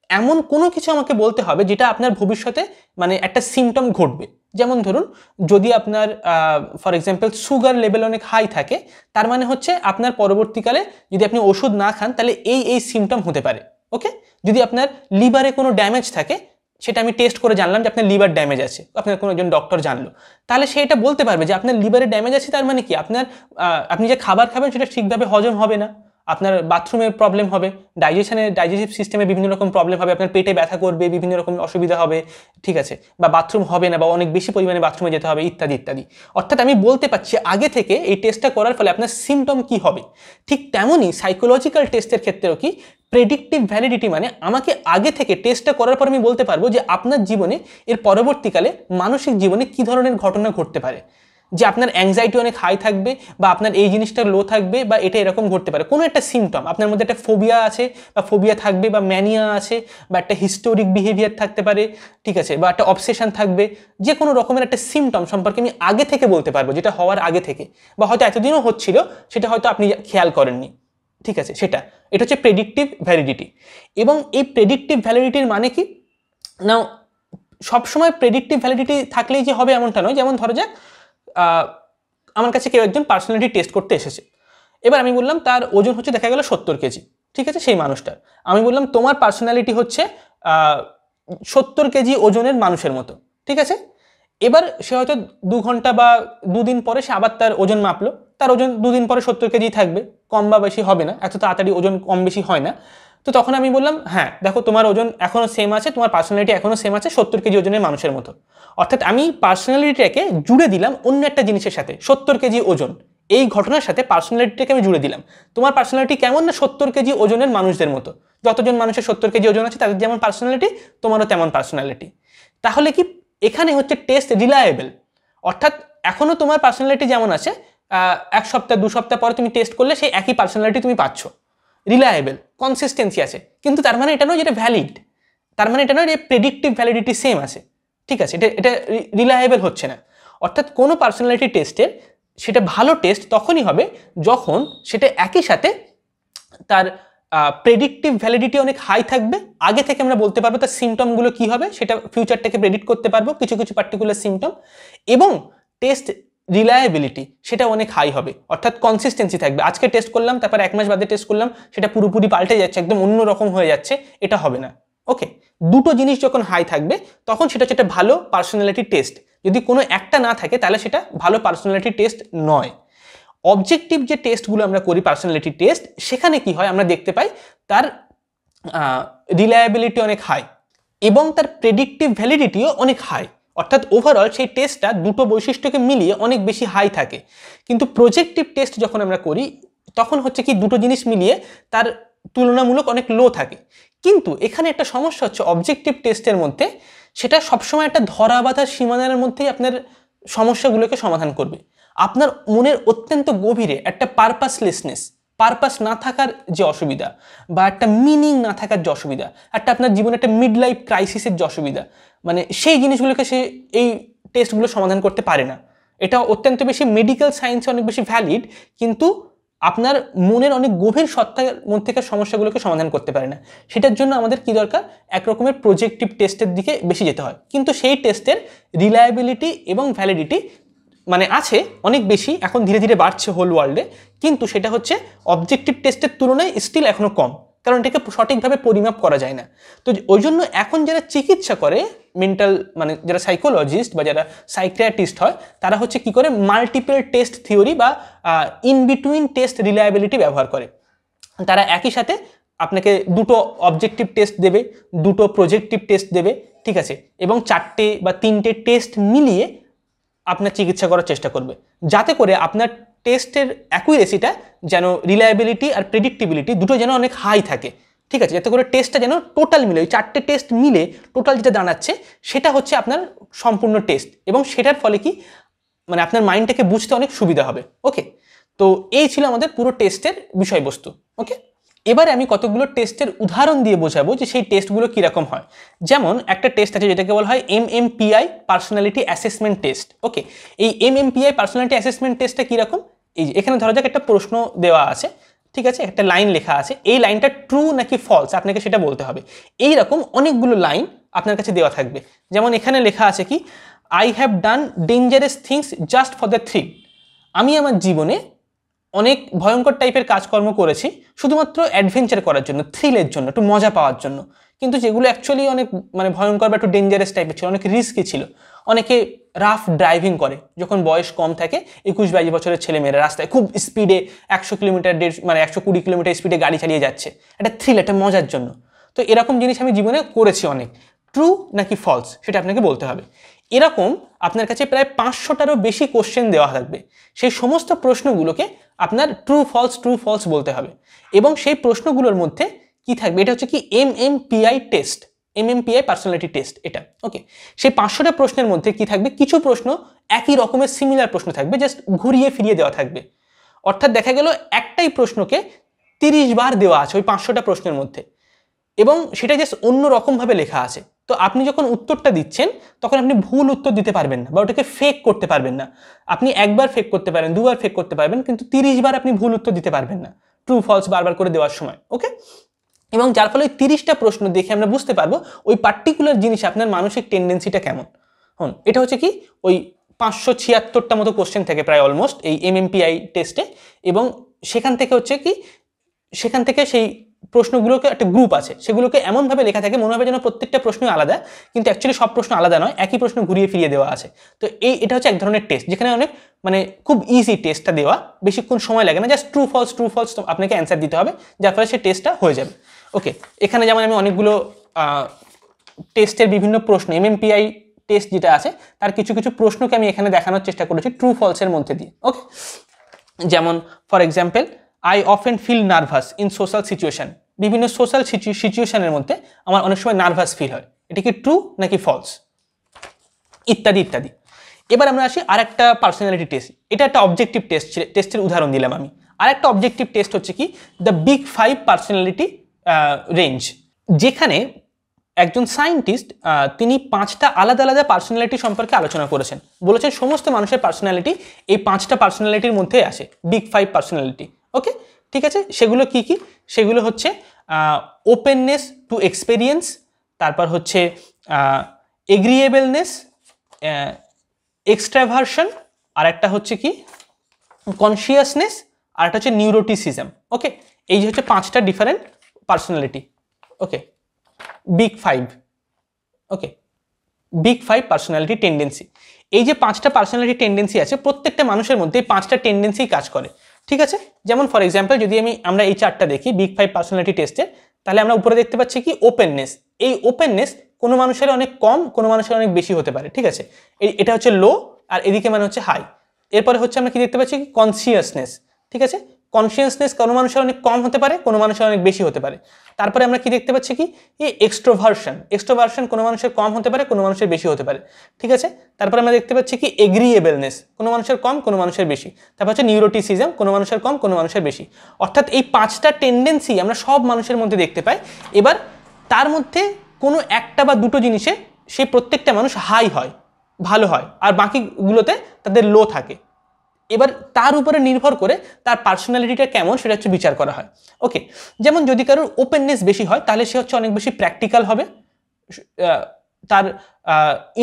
A: এমন কোনো কিছু আমাকে বলতে হবে যেটা আপনার ভবিষ্যতে মানে একটা সিমটম ঘটবে। যেমন ধরুন, যদি আপনার ফর এক্সাম্পল সুগার লেভেল অনেক হাই থাকে, তার মানে হচ্ছে আপনার পরবর্তীকালে যদি আপনি ওষুধ না খান তাহলে এই সিমটম হতে পারে। ওকে, যদি আপনার লিভারে কোনো ড্যামেজ থাকে, সেটা আমি টেস্ট করে জানলাম যে আপনার লিভার ড্যামেজ আছে, আপনার কোনো একজন ডক্টর জানলো, তাহলে সে এটা বলতে পারবে যে আপনার লিভারে ড্যামেজ আছে, তার মানে কি আপনার আপনি যে খাবার খাবেন সেটা ঠিকভাবে হজম হবে না, আপনার বাথরুমের প্রবলেম হবে, ডাইজেস্টিভ সিস্টেমে বিভিন্ন রকম প্রবলেম হবে, আপনার পেটে ব্যথা করবে, বিভিন্ন রকম অসুবিধা হবে, ঠিক আছে, বা বাথরুম হবে না, বা অনেক বেশি পরিমাণে বাথরুমে যেতে হবে, ইত্যাদি ইত্যাদি। অর্থাৎ আমি বলতে পারছি আগে থেকে এই টেস্টটা করার ফলে আপনার সিমটম কি হবে। ঠিক তেমনই সাইকোলজিক্যাল টেস্টের ক্ষেত্রেও কি প্রেডিক্টিভ ভ্যালিডিটি মানে আমাকে আগে থেকে টেস্টটা করার পর আমি বলতে পারবো যে আপনার জীবনে এর পরবর্তীকালে মানসিক জীবনে কি ধরনের ঘটনা ঘটতে পারে, যে আপনার অ্যাংজাইটি অনেক হাই থাকবে, বা আপনার এই জিনিসটা লো থাকবে, বা এটা এরকম ঘটতে পারে। কোনো একটা সিমটম, আপনার মধ্যে একটা ফোবিয়া আছে বা ফোবিয়া থাকবে, বা ম্যানিয়া আছে, বা একটা হিস্টোরিক বিহেভিয়ার থাকতে পারে, ঠিক আছে, বা একটা অবসেশন থাকবে, যে কোনো রকমের একটা সিমটম সম্পর্কে আমি আগে থেকে বলতে পারবো, যেটা হওয়ার আগে থেকে, বা হয়তো এতদিনও হচ্ছিল সেটা হয়তো আপনি খেয়াল করেননি, ঠিক আছে, এটা হচ্ছে প্রেডিক্টিভ ভ্যালিডিটি। এবং এই প্রেডিক্টিভ ভ্যালিডিটির মানে কি না, সবসময় প্রেডিক্টিভ ভ্যালিডিটি থাকলেই যে হবে এমনটা নয়। যেমন ধরা যাক আমার কাছে কেউ একজন পার্সোনালিটি টেস্ট করতে এসেছে, এবার আমি বললাম তার ওজন হচ্ছে দেখা গেল 70 কেজি, ঠিক আছে, সেই মানুষটার আমি বললাম তোমার পার্সোনালিটি হচ্ছে 70 কেজি ওজনের মানুষের মতো, ঠিক আছে। এবার সে হয়তো 2 ঘন্টা বা 2 দিন পরে সে আবার তার ওজন মাপলো, তার ওজন 2 দিন পরে 70 কেজি থাকবে, কম বা বেশি হবে না, এত তাড়াতাড়ি ওজন কম বেশি হয় না। তো তখন আমি বললাম হ্যাঁ দেখো তোমার ওজন এখনও সেম আছে, তোমার পার্সোনালিটি এখনও সেম আছে 70 কেজি ওজনের মানুষের মতো। অর্থাৎ আমি পার্সোনালিটিটাকে জুড়ে দিলাম অন্য একটা জিনিসের সাথে, 70 কেজি ওজন, এই ঘটনার সাথে পার্সোনালিটিটাকে আমি জুড়ে দিলাম। তোমার পার্সোনালিটি কেমন না 70 কেজি ওজনের মানুষদের মতো, যতজন মানুষের 70 কেজি ওজন আছে তাদের যেমন পার্সোনালিটি তোমারও তেমন পার্সোনালিটি। তাহলে কি এখানে হচ্ছে টেস্ট রিলায়েবল, অর্থাৎ এখনও তোমার পার্সোনালিটি যেমন আছে 1 সপ্তাহ 2 সপ্তাহ পরে তুমি টেস্ট করলে সেই একই পার্সোনালিটি তুমি পাচ্ছ, রিলায়েবল, কনসিস্টেন্সি আছে। কিন্তু তার মানে এটা নয় যেটা ভ্যালিড, তার মানে এটা নয় যে প্রেডিক্টিভ ভ্যালিডিটি সেম আছে, ঠিক আছে, এটা রিলায়েবল হচ্ছে না। অর্থাৎ কোনো পার্সোনালিটি টেস্টের সেটা ভালো টেস্ট তখনই হবে যখন সেটা একই সাথে তার প্রেডিক্টিভ ভ্যালিডিটি অনেক হাই থাকবে, আগে থেকে আমরা বলতে পারবো তার সিমটমগুলো কী হবে, সেটা ফিউচারটাকে প্রেডিক্ট করতে পারবো কিছু কিছু পার্টিকুলার সিমটম, এবং টেস্ট রিলায়েবিলিটি সেটা অনেক হাই হবে, অর্থাৎ কনসিস্টেন্সি থাকবে। আজকে টেস্ট করলাম, তারপর 1 মাস বাদে টেস্ট করলাম, সেটা পুরোপুরি পাল্টে যাচ্ছে, একদম অন্য রকম হয়ে যাচ্ছে, এটা হবে না। ওকে, দুটো জিনিস যখন হাই থাকবে তখন সেটা হচ্ছে একটা ভালো পার্সোনালিটি টেস্ট। যদি কোনো একটা না থাকে তাহলে সেটা ভালো পার্সোনালিটি টেস্ট নয়। অবজেক্টিভ যে টেস্টগুলো আমরা করি পার্সোনালিটি টেস্ট, সেখানে কি হয় আমরা দেখতে পাই তার রিলায়েবিলিটি অনেক হাই এবং তার প্রেডিক্টিভ ভ্যালিডিটিও অনেক হাই। অর্থাৎ ওভারঅল সেই টেস্টটা দুটো বৈশিষ্ট্যকে মিলিয়ে অনেক বেশি হাই থাকে। কিন্তু প্রজেক্টিভ টেস্ট যখন আমরা করি তখন হচ্ছে কি দুটো জিনিস মিলিয়ে তার তুলনামূলক অনেক লো থাকে। কিন্তু এখানে একটা সমস্যা হচ্ছে অবজেক্টিভ টেস্টের মধ্যে সেটা সবসময় একটা ধরা বাঁধার সীমানার মধ্যেই আপনার সমস্যাগুলোকে সমাধান করবে। আপনার মনের অত্যন্ত গভীরে একটা পারপাসলেসনেস, পারপাস না থাকার যে অসুবিধা বা একটা মিনিং না থাকার যে অসুবিধা, একটা আপনার জীবনে একটা মিড লাইফ ক্রাইসিসের যে অসুবিধা, মানে সেই জিনিসগুলোকে সে এই টেস্টগুলো সমাধান করতে পারে না। এটা অত্যন্ত বেশি মেডিকেল সায়েন্সে অনেক বেশি ভ্যালিড, কিন্তু আপনার মনের অনেক গভীর সত্তার মধ্যেকার সমস্যাগুলোকে সমাধান করতে পারে না। সেটার জন্য আমাদের কি দরকার, এক রকমের প্রজেক্টিভ টেস্টের দিকে বেশি যেতে হয়। কিন্তু সেই টেস্টের রিলায়েবিলিটি এবং ভ্যালিডিটি মানে আছে অনেক বেশি, এখন ধীরে ধীরে বাড়ছে হোল ওয়ার্ল্ডে, কিন্তু সেটা হচ্ছে অবজেক্টিভ টেস্টের তুলনায় স্টিল এখনও কম, কারণ এটাকে সঠিকভাবে পরিমাপ করা যায় না। তো ওই জন্য এখন যারা চিকিৎসা করে মেন্টাল, মানে যারা সাইকোলজিস্ট বা যারা সাইকিয়াট্রিস্ট হয়, তারা হচ্ছে কি করে মাল্টিপল টেস্ট থিওরি বা ইন বিটুইন টেস্ট রিলায়েবিলিটি ব্যবহার করে। তারা একই সাথে আপনাকে দুটো অবজেক্টিভ টেস্ট দেবে, দুটো প্রজেক্টিভ টেস্ট দেবে, ঠিক আছে, এবং 4টে বা 3টে টেস্ট মিলিয়ে আপনার চিকিৎসা করার চেষ্টা করবে, যাতে করে আপনার টেস্টের অ্যাকুরেসিটা যেন রিলায়েবিলিটি আর প্রেডিক্টিবিলিটি দুটো যেন অনেক হাই থাকে, ঠিক আছে, যাতে করে টেস্টটা যেন টোটাল মিলে, ওই 4টে টেস্ট মিলে টোটাল যেটা দাঁড়াচ্ছে সেটা হচ্ছে আপনার সম্পূর্ণ টেস্ট, এবং সেটার ফলে কি মানে আপনার মাইন্ডটাকে বুঝতে অনেক সুবিধা হবে। ওকে, তো এই ছিল আমাদের পুরো টেস্টের বিষয়বস্তু। ওকে, এবারে আমি কতগুলো টেস্টের উদাহরণ দিয়ে বোঝাবো যে সেই টেস্টগুলো কীরকম হয়। যেমন একটা টেস্ট আছে যেটাকে বলা হয় MMPI পার্সোনালিটি অ্যাসেসমেন্ট টেস্ট। ওকে, এই MMPI পার্সোনালিটি অ্যাসেসমেন্ট টেস্টটা কীরকম, এই যে এখানে ধরা যাক একটা প্রশ্ন দেওয়া আছে, ঠিক আছে, একটা লাইন লেখা আছে, এই লাইনটা ট্রু নাকি ফলস আপনাকে সেটা বলতে হবে। এই রকম অনেকগুলো লাইন আপনার কাছে দেওয়া থাকবে। যেমন এখানে লেখা আছে কি, I have done dangerous things just for the thrill. আমি আমার জীবনে অনেক ভয়ঙ্কর টাইপের কাজকর্ম করেছি শুধুমাত্র অ্যাডভেঞ্চার করার জন্য, থ্রিলের জন্য, একটু মজা পাওয়ার জন্য, কিন্তু যেগুলো অ্যাকচুয়ালি অনেক মানে ভয়ঙ্কর বা একটু ডেঞ্জারাস টাইপের ছিল, অনেক রিস্কি ছিল। অনেকে রাফ ড্রাইভিং করে যখন বয়স কম থাকে, 21-22 বছরের ছেলেমেয়েরা রাস্তায় খুব স্পিডে 100 কিলোমিটার মানে 120 কিলোমিটার স্পিডে গাড়ি চালিয়ে যাচ্ছে, একটা থ্রিল, একটা মজার জন্য। তো এরকম জিনিস আমি জীবনে করেছি অনেক। ট্রু নাকি ফলস সেটা আপনাকে বলতে হবে। এরকম আপনার কাছে প্রায় 500টারও বেশি কোশ্চেন দেওয়া থাকবে। সেই সমস্ত প্রশ্নগুলোকে আপনার ট্রু ফলস বলতে হবে, এবং সেই প্রশ্নগুলোর মধ্যে কি থাকবে, এটা হচ্ছে কি MMPI test, MMPI personality test এটা। ওকে, সেই 500টা প্রশ্নের মধ্যে কি থাকবে, কিছু প্রশ্ন একই রকমের সিমিলার প্রশ্ন থাকবে, জাস্ট ঘুরিয়ে ফিরিয়ে দেওয়া থাকবে। অর্থাৎ দেখা গেল একটাই প্রশ্নকে 30 বার দেওয়া আছে ওই 500টা প্রশ্নের মধ্যে, এবং সেটা জাস্ট অন্য রকমভাবে লেখা আছে। তো আপনি যখন উত্তরটা দিচ্ছেন তখন আপনি ভুল উত্তর দিতে পারবেন না বা ওটাকে ফেক করতে পারবেন না। আপনি একবার ফেক করতে পারেন, দুবার ফেক করতে পারবেন, কিন্তু 30 বার আপনি ভুল উত্তর দিতে পারবেন না ট্রু ফলস বারবার করে দেওয়ার সময়। ওকে, এবং যার ফলে ওই 30টা প্রশ্ন দেখে আমরা বুঝতে পারবো ওই পার্টিকুলার জিনিসে আপনার মানসিক টেন্ডেন্সিটা কেমন। এটা হচ্ছে কি ওই 576টা মতো কোশ্চেন থাকে প্রায় অলমোস্ট এই MMPI টেস্টে, এবং সেখান থেকে হচ্ছে কি, সেখান থেকে সেই প্রশ্নগুলোকে একটা গ্রুপ আছে, সেগুলোকে এমনভাবে লেখা থাকে মনে হবে যেন প্রত্যেকটা প্রশ্নই আলাদা, কিন্তু অ্যাকচুয়ালি সব প্রশ্ন আলাদা নয়, একই প্রশ্ন ঘুরিয়ে ফিরিয়ে দেওয়া আছে। তো এটা হচ্ছে এক ধরনের টেস্ট যেখানে অনেক মানে খুব ইজি টেস্টটা দেওয়া, বেশিক্ষণ সময় লাগে না, জাস্ট ট্রু ফলস আপনাকে অ্যান্সার দিতে হবে, যার ফলে সেই টেস্টটা হয়ে যাবে। ওকে, এখানে যেমন আমি অনেকগুলো টেস্টের বিভিন্ন প্রশ্ন MMPI টেস্ট যেটা আছে তার কিছু কিছু প্রশ্নকে আমি এখানে দেখানোর চেষ্টা করেছি ট্রু ফলসের মধ্যে দিয়ে। ওকে, যেমন for example, I often feel nervous in social situation. বিভিন্ন সোশ্যাল সিচুয়েশনের মধ্যে আমার অনেক সময় নার্ভাস ফিল হয়, এটা কি ট্রু নাকি ফলস, ইত্যাদি ইত্যাদি। এবার আমরা আসি আর একটা পার্সোনালিটি টেস্ট, এটা একটা অবজেক্টিভ টেস্টের উদাহরণ দিলাম আমি। আর একটা অবজেক্টিভ টেস্ট হচ্ছে কি দ্য বিগ 5 পার্সোনালিটি রেঞ্জ, যেখানে একজন সায়েন্টিস্ট তিনি 5টা আলাদা আলাদা পার্সোনালিটি সম্পর্কে আলোচনা করেছেন, বলেছেন সমস্ত মানুষের পার্সোনালিটি এই 5টা পার্সোনালিটির মধ্যে আসে, বিগ 5 পার্সোনালিটি। ওকে, ঠিক আছে, সেগুলো কি কি, সেগুলো হচ্ছে ওপেননেস টু এক্সপেরিয়েন্স, তারপর হচ্ছে এগ্রিয়েবলনেস, এক্সট্রাভার্সন, আর একটা হচ্ছে কি কনসিয়াসনেস, আর একটা হচ্ছে নিউরোটিসিজম। ওকে, এই যে হচ্ছে 5টা ডিফারেন্ট পার্সোনালিটি। ওকে, বিগ 5। ওকে, বিগ 5 পার্সোনালিটি টেন্ডেন্সি। এই যে 5টা পার্সোনালিটি টেন্ডেন্সি আছে, প্রত্যেকটা মানুষের মধ্যে এই 5টা টেন্ডেন্সি কাজ করে, ঠিক আছে। যেমন ফর এক্সাম্পল যদি আমরা এই চার্টটা দেখি বিগ 5 পার্সোনালিটি টেস্টের, তাহলে আমরা উপরে দেখতে পাচ্ছি কি ওপেননেস। এই ওপেননেস কোনো মানুষের অনেক কম, কোনো মানুষের অনেক বেশি হতে পারে, ঠিক আছে। এটা হচ্ছে লো, আর এদিকে মানে হচ্ছে হাই। এরপরে হচ্ছে আমরা কি দেখতে পাচ্ছি কি কনসিয়াসনেস, ঠিক আছে। কনসিয়াসনেস কোনো মানুষের অনেক কম হতে পারে, কোনো মানুষের অনেক বেশি হতে পারে। তারপরে আমরা কি দেখতে পাচ্ছি কি এই এক্সট্রোভার্সন। এক্সট্রোভার্সন কোনো মানুষের কম হতে পারে, কোনো মানুষের বেশি হতে পারে, ঠিক আছে। তারপরে আমরা দেখতে পাচ্ছি কি এগ্রিয়েবলনেস, কোনো মানুষের কম, কোনো মানুষের বেশি। তারপর হচ্ছে নিউরোটিসিজম, কোনো মানুষের কম, কোনো মানুষের বেশি। অর্থাৎ এই 5টা টেন্ডেন্সি আমরা সব মানুষের মধ্যে দেখতে পাই। এবার তার মধ্যে কোনো একটা বা দুটো জিনিসে সেই প্রত্যেকটা মানুষ হাই হয়, ভালো হয়, আর বাকিগুলোতে তাদের লো থাকে। এবার তার উপরে নির্ভর করে তার পার্সোনালিটিটা কেমন সেটা হচ্ছে বিচার করা হয়। ওকে, যেমন যদি কারোর ওপেননেস বেশি হয় তাহলে সে হচ্ছে অনেক বেশি প্র্যাকটিক্যাল হবে, তার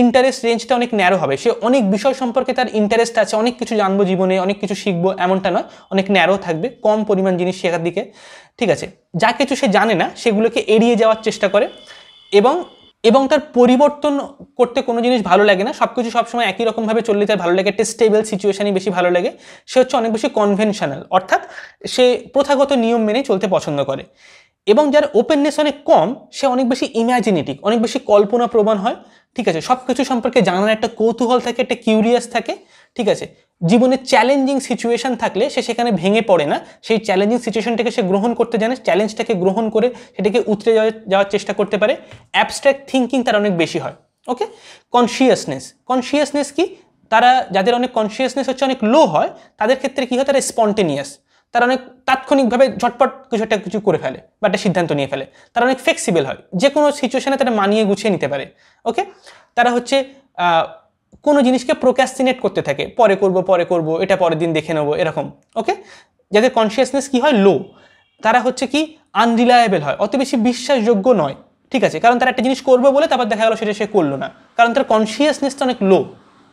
A: ইন্টারেস্ট রেঞ্জটা অনেক ন্যারো হবে, সে অনেক বিষয় সম্পর্কে তার ইন্টারেস্ট আছে, অনেক কিছু জানবো জীবনে, অনেক কিছু শিখবো এমনটা নয়, অনেক ন্যারো থাকবে, কম পরিমাণ জিনিস শেখার দিকে, ঠিক আছে। যা কিছু সে জানে না সেগুলোকে এড়িয়ে যাওয়ার চেষ্টা করে, এবং তার পরিবর্তন করতে কোনো জিনিস ভালো লাগে না, সব কিছু সবসময় একই রকমভাবে চললে তার ভালো লাগে, একটা স্টেবল সিচুয়েশনই বেশি ভালো লাগে। সে হচ্ছে অনেক বেশি কনভেনশনাল, অর্থাৎ সে প্রথাগত নিয়ম মেনে চলতে পছন্দ করে। এবং যার ওপেননেস অনেক কম সে অনেক বেশি ইম্যাজিনেটিভ, অনেক বেশি কল্পনাপ্রবণ হয়, ঠিক আছে। সব কিছু সম্পর্কে জানার একটা কৌতূহল থাকে, একটা কিউরিয়াস থাকে, ঠিক আছে। জীবনে চ্যালেঞ্জিং সিচুয়েশন থাকলে সে সেখানে ভেঙে পড়ে না, সেই চ্যালেঞ্জিং সিচুয়েশনটাকে সে গ্রহণ করতে জানে, চ্যালেঞ্জটাকে গ্রহণ করে সেটাকে উতরে যাওয়ার চেষ্টা করতে পারে। অ্যাবস্ট্রাক্ট থিঙ্কিং তার অনেক বেশি হয়। ওকে, কনসিয়াসনেস কি, তারা যাদের অনেক কনসিয়াসনেস হচ্ছে অনেক লো হয় তাদের ক্ষেত্রে কি হয়, তারা স্পন্টেনিয়াস, তারা অনেক তাৎক্ষণিকভাবে ঝটপট কিছু করে ফেলে বা একটা সিদ্ধান্ত নিয়ে ফেলে। তারা অনেক ফ্লেক্সিবল হয়, যে কোনো সিচুয়েশনে তারা মানিয়ে গুছিয়ে নিতে পারে। ওকে, তারা হচ্ছে কোনো জিনিসকে প্রোক্রাস্টিনেট করতে থাকে, পরে করব, এটা পরের দিন দেখে নেবো, এরকম। ওকে, যাদের কনসিয়াসনেস কি হয় লো, তারা হচ্ছে কি আনরিলায়েবল হয়, অত বেশি বিশ্বাসযোগ্য নয়, ঠিক আছে। কারণ তারা একটা জিনিস করবে বলে তারপর দেখা গেল সেটা সে করলো না, কারণ তার কনসিয়াসনেসটা অনেক লো।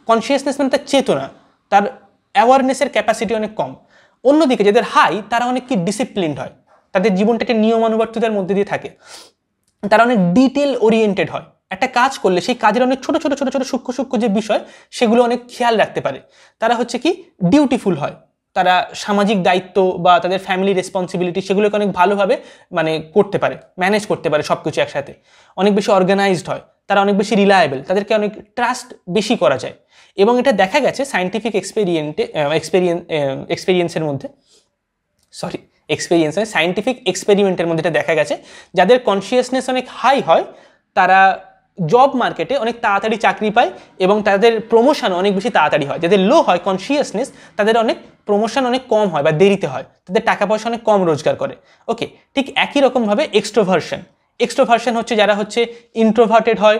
A: কনসিয়াসনেস মানে তার চেতনা, তার অ্যাওয়ারনেসের ক্যাপাসিটি অনেক কম। অন্যদিকে যাদের হাই তারা অনেক কি ডিসিপ্লিনড হয়, তাদের জীবনটাকে নিয়মানুবর্তিতার মধ্যে দিয়ে থাকে, তারা অনেক ডিটেল ওরিয়েন্টেড হয়। একটা কাজ করলে সেই কাজের অনেক ছোট ছোট সূক্ষ্ম যে বিষয় সেগুলো অনেক খেয়াল রাখতে পারে। তারা হচ্ছে কি ডিউটিফুল হয়, তারা সামাজিক দায়িত্ব বা তাদের ফ্যামিলি রেসপন্সিবিলিটি সেগুলোকে অনেক ভালোভাবে মানে করতে পারে, ম্যানেজ করতে পারে সব কিছু একসাথে। অনেক বেশি অর্গানাইজড হয়, তারা অনেক বেশি রিলায়েবল, তাদেরকে অনেক ট্রাস্ট বেশি করা যায়। এবং এটা দেখা গেছে সায়েন্টিফিক সায়েন্টিফিক এক্সপেরিমেন্টের মধ্যে এটা দেখা গেছে, যাদের কনসিয়াসনেস অনেক হাই হয় তারা জব মার্কেটে অনেক তাড়াতাড়ি চাকরি পায় এবং তাদের প্রমোশন অনেক বেশি তাড়াতাড়ি হয়। যাদের লো হয় কনসিয়াসনেস তাদের অনেক প্রমোশন অনেক কম হয় বা দেরিতে হয়, তাদের টাকা পয়সা অনেক কম রোজগার করে। ওকে, ঠিক একই রকমভাবে এক্সট্রোভার্সন হচ্ছে যারা হচ্ছে ইন্ট্রোভার্টেড হয়,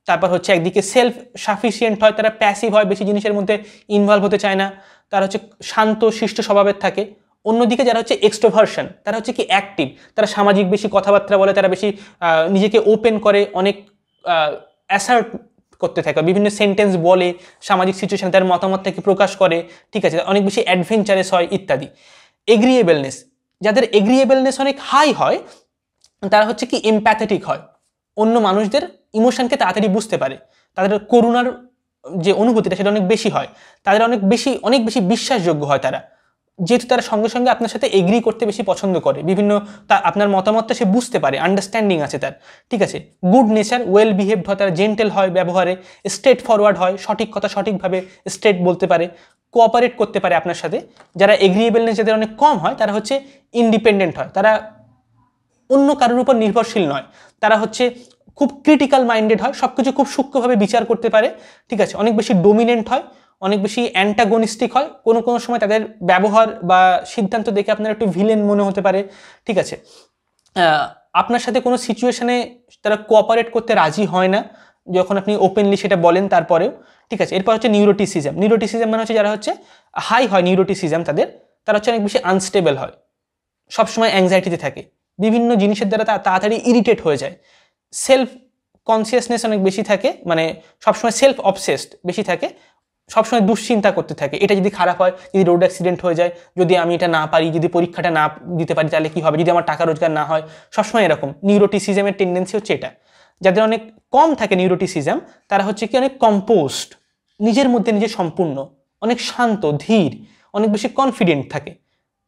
A: তারপর হচ্ছে একদিকে সেলফ সাফিসিয়েন্ট হয়, তারা প্যাসিভ হয়, বেশি জিনিসের মধ্যে ইনভলভ হতে চায় না, তারা হচ্ছে শান্ত শিষ্ট স্বভাবের থাকে। অন্যদিকে যারা হচ্ছে এক্সট্রোভার্সন তারা হচ্ছে কি অ্যাক্টিভ, তারা সামাজিক বেশি কথাবার্তা বলে, তারা বেশি নিজেকে ওপেন করে, অনেক অ্যাসার্ট করতে থাকে, বিভিন্ন সেন্টেন্স বলে, সামাজিক সিচুয়েশনে তার মতামতটাকে প্রকাশ করে, ঠিক আছে, অনেক বেশি অ্যাডভেঞ্চারাস হয় ইত্যাদি। যাদের এগ্রিয়েবলনেস অনেক হাই হয় তারা হচ্ছে কি এমপ্যাথেটিক হয়, অন্য মানুষদের ইমোশনকে তাড়াতাড়ি বুঝতে পারে, তাদের করুণার যে অনুভূতিটা সেটা অনেক বেশি হয়, তাদের অনেক বেশি বিশ্বাসযোগ্য হয় তারা, যেহেতু তারা সঙ্গে সঙ্গে আপনার সাথে এগ্রি করতে বেশি পছন্দ করে, আপনার মতামতটা সে বুঝতে পারে, আন্ডারস্ট্যান্ডিং আছে তার, ঠিক আছে। গুড নেচার, ওয়েল বিহেভড হয়, তারা জেন্টেল হয় ব্যবহারে, স্ট্রেট ফরওয়ার্ড হয়, সঠিক কথা সঠিকভাবে স্ট্রেট বলতে পারে, কোঅপারেট করতে পারে আপনার সাথে। যারা এগ্রিয়েবলনেস যাদের অনেক কম হয় তারা হচ্ছে ইন্ডিপেন্ডেন্ট হয়, তারা অন্য কারোর উপর নির্ভরশীল নয়, তারা হচ্ছে খুব ক্রিটিক্যাল মাইন্ডেড হয়, সব কিছু খুব সূক্ষ্মভাবে বিচার করতে পারে, ঠিক আছে, অনেক বেশি ডোমিনেন্ট হয়, অনেক বেশি অ্যান্টাগনিস্টিক হয়, কোনো সময় তাদের ব্যবহার বা সিদ্ধান্ত দেখে আপনার একটু ভিলেন মনে হতে পারে, ঠিক আছে। আপনার সাথে কোনো সিচুয়েশনে তারা কোঅপারেট করতে রাজি হয় না যখন আপনি ওপেনলি সেটা বলেন তারপরেও, ঠিক আছে। এরপর হচ্ছে নিউরোটিসিজম মানে হচ্ছে যারা হচ্ছে হাই হয় নিউরোটিসিজম তারা হচ্ছে অনেক বেশি আনস্টেবল হয়, সবসময় অ্যাংজাইটিতে থাকে, বিভিন্ন জিনিসের দ্বারা তাড়াতাড়ি ইরিটেট হয়ে যায়, সেলফ কনসিয়াসনেস অনেক বেশি থাকে, মানে সবসময় সেলফ অবসেসড বেশি থাকে, সবসময় দুশ্চিন্তা করতে থাকে, এটা যদি খারাপ হয়, যদি রোড অ্যাক্সিডেন্ট হয়ে যায়, যদি আমি এটা না পারি, যদি পরীক্ষাটা না দিতে পারি তাহলে কি হবে, যদি আমার টাকা রোজগার না হয়, সবসময় এরকম নিউরোটিসিজমের টেন্ডেন্সি হচ্ছে এটা। যাদের অনেক কম থাকে নিউরোটিসিজম, তারা হচ্ছে কি অনেক কম্পোস্ট, নিজের মধ্যে নিজে সম্পূর্ণ, অনেক শান্ত, ধীর, অনেক বেশি কনফিডেন্ট থাকে,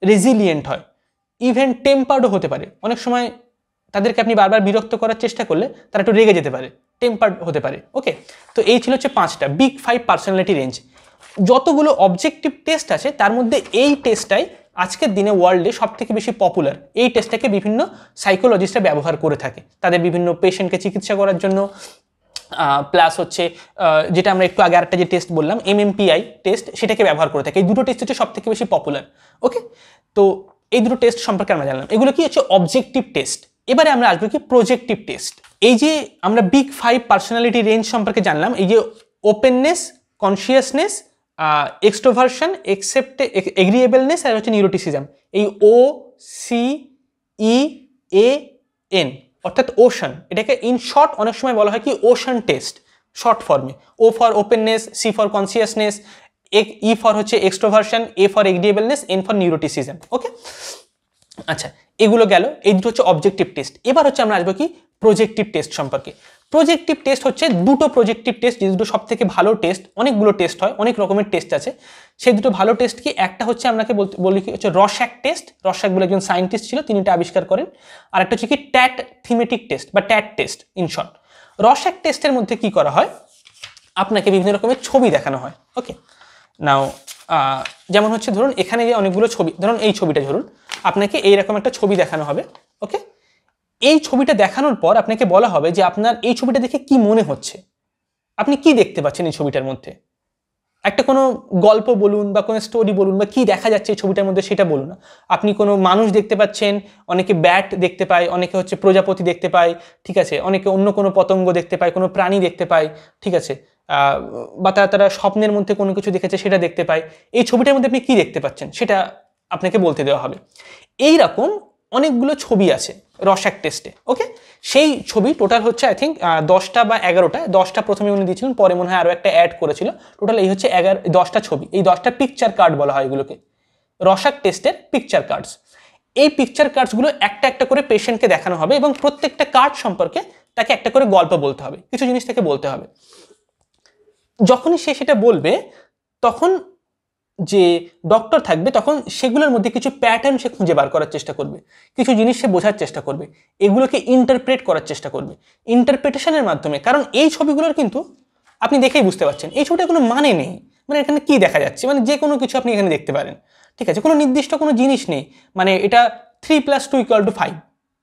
A: রেজিলিয়েন্ট হয়, ইভেন টেম্পার্ডও হতে পারে। অনেক সময় তাদেরকে আপনি বারবার বিরক্ত করার চেষ্টা করলে তারা একটু রেগে যেতে পারে, টেম্পার্ড হতে পারে। ওকে, তো এই ছিল হচ্ছে 5টা বিগ 5 পার্সোনালিটি রেঞ্জ। যতগুলো অবজেক্টিভ টেস্ট আছে তার মধ্যে এই টেস্টটাই আজকের দিনে ওয়ার্ল্ডে সবথেকে বেশি পপুলার। এই টেস্টটাকে বিভিন্ন সাইকোলজিস্টরা ব্যবহার করে থাকে তাদের বিভিন্ন পেশেন্টকে চিকিৎসা করার জন্য। প্লাস হচ্ছে যেটা আমরা একটু আগে আরেকটা যে টেস্ট বললাম MMPI টেস্ট, সেটাকে ব্যবহার করে থাকে। এই দুটো টেস্ট হচ্ছে সবথেকে বেশি পপুলার। ওকে, তো এই দুটো টেস্ট সম্পর্কে আমরা জানলাম। এগুলো কি হচ্ছে অবজেক্টিভ টেস্ট। এবারে আমরা আসবো কি প্রজেক্টিভ টেস্ট। এই যে আমরা বিগ 5 পার্সোনালিটি রেঞ্জ সম্পর্কে জানলাম, এই যে ওপেননেস, কনসিয়াসনেস, এক্সট্রোভার্সন, এগ্রিয়েবলনেস আর হচ্ছে নিউরোটিসিজম, এই OCEAN অর্থাৎ ওশান, এটাকে ইন শর্ট অনেক সময় বলা হয় কি ওশান টেস্ট, শর্ট ফর্মে। O for openness, C for consciousness, E for হচ্ছে extroversion, A for agreeableness, N for neuroticism. Okay, আচ্ছা, এগুলো গেল, এই দুটো হচ্ছে অবজেক্টিভ টেস্ট। এবার হচ্ছে আমরা আসবো কি প্রজেক্টিভ টেস্ট সম্পর্কে। প্রজেক্টিভ টেস্ট হচ্ছে দুটো প্রজেক্টিভ টেস্ট, যে দুটো সব থেকে ভালো টেস্ট। অনেকগুলো টেস্ট হয়, অনেক রকমের টেস্ট আছে। সেই দুটো ভালো টেস্ট কি, একটা হচ্ছে আপনাকে বলি কি হচ্ছে রসাক টেস্ট। রসাক বলে একজন সায়েন্টিস্ট ছিল, তিনি এটা আবিষ্কার করেন। আর একটা হচ্ছে কি ট্যাট থিমেটিক টেস্ট বা ট্যাট টেস্ট ইন শর্ট। রসাক টেস্টের মধ্যে কি করা হয়, আপনাকে বিভিন্ন রকমের ছবি দেখানো হয়। ওকে, নাও যেমন হচ্ছে ধরুন এখানে যে অনেকগুলো ছবি, ধরুন এই ছবিটা ধরুন, আপনাকে এইরকম একটা ছবি দেখানো হবে। ওকে, এই ছবিটা দেখানোর পর আপনাকে বলা হবে যে আপনার এই ছবিটা দেখে কি মনে হচ্ছে, আপনি কি দেখতে পাচ্ছেন এই ছবিটার মধ্যে। একটা কোনো গল্প বলুন বা কোনো স্টোরি বলুন, বা কি দেখা যাচ্ছে এই ছবিটার মধ্যে সেটা বলুন। আপনি কোনো মানুষ দেখতে পাচ্ছেন, অনেকে ব্যাট দেখতে পায়, অনেকে হচ্ছে প্রজাপতি দেখতে পায়, ঠিক আছে, অনেকে অন্য কোনো পতঙ্গ দেখতে পায়, কোনো প্রাণী দেখতে পায়, ঠিক আছে, বা তারা স্বপ্নের মধ্যে কোনো কিছু দেখেছে সেটা দেখতে পায়। এই ছবিটার মধ্যে আপনি কি দেখতে পাচ্ছেন সেটা আপনাকে বলতে দেওয়া হবে। এই রকম অনেকগুলো ছবি আছে রসাক টেস্টে। ওকে, সেই ছবি টোটাল হচ্ছে আই থিঙ্ক 10টা বা 11টা। 10টা প্রথমে উনি দিয়েছিলেন, পরে মনে হয় আরও একটা অ্যাড করেছিল। টোটাল এই হচ্ছে 10টা ছবি। এই 10টা পিকচার কার্ড বলা হয় এগুলোকে, রসাক টেস্টের পিকচার কার্ডস। এই পিকচার কার্ডসগুলো একটা একটা করে পেশেন্টকে দেখানো হবে এবং প্রত্যেকটা কার্ড সম্পর্কে তাকে একটা করে গল্প বলতে হবে, কিছু জিনিস তাকে বলতে হবে। যখনই সে সেটা বলবে, তখন যে ডক্টর থাকবে তখন সেগুলোর মধ্যে কিছু প্যাটার্ন সে খুঁজে বার করার চেষ্টা করবে, কিছু জিনিস সে বোঝার চেষ্টা করবে, এগুলোকে ইন্টারপ্রেট করার চেষ্টা করবে ইন্টারপ্রিটেশনের মাধ্যমে। কারণ এই ছবিগুলোর কিন্তু আপনি দেখেই বুঝতে পারছেন এই ছবিটার কোনো মানে নেই, মানে এখানে কি দেখা যাচ্ছে, মানে যে কোনো কিছু আপনি এখানে দেখতে পারেন, ঠিক আছে, কোনো নির্দিষ্ট কোনো জিনিস নেই। মানে এটা 3+2=5,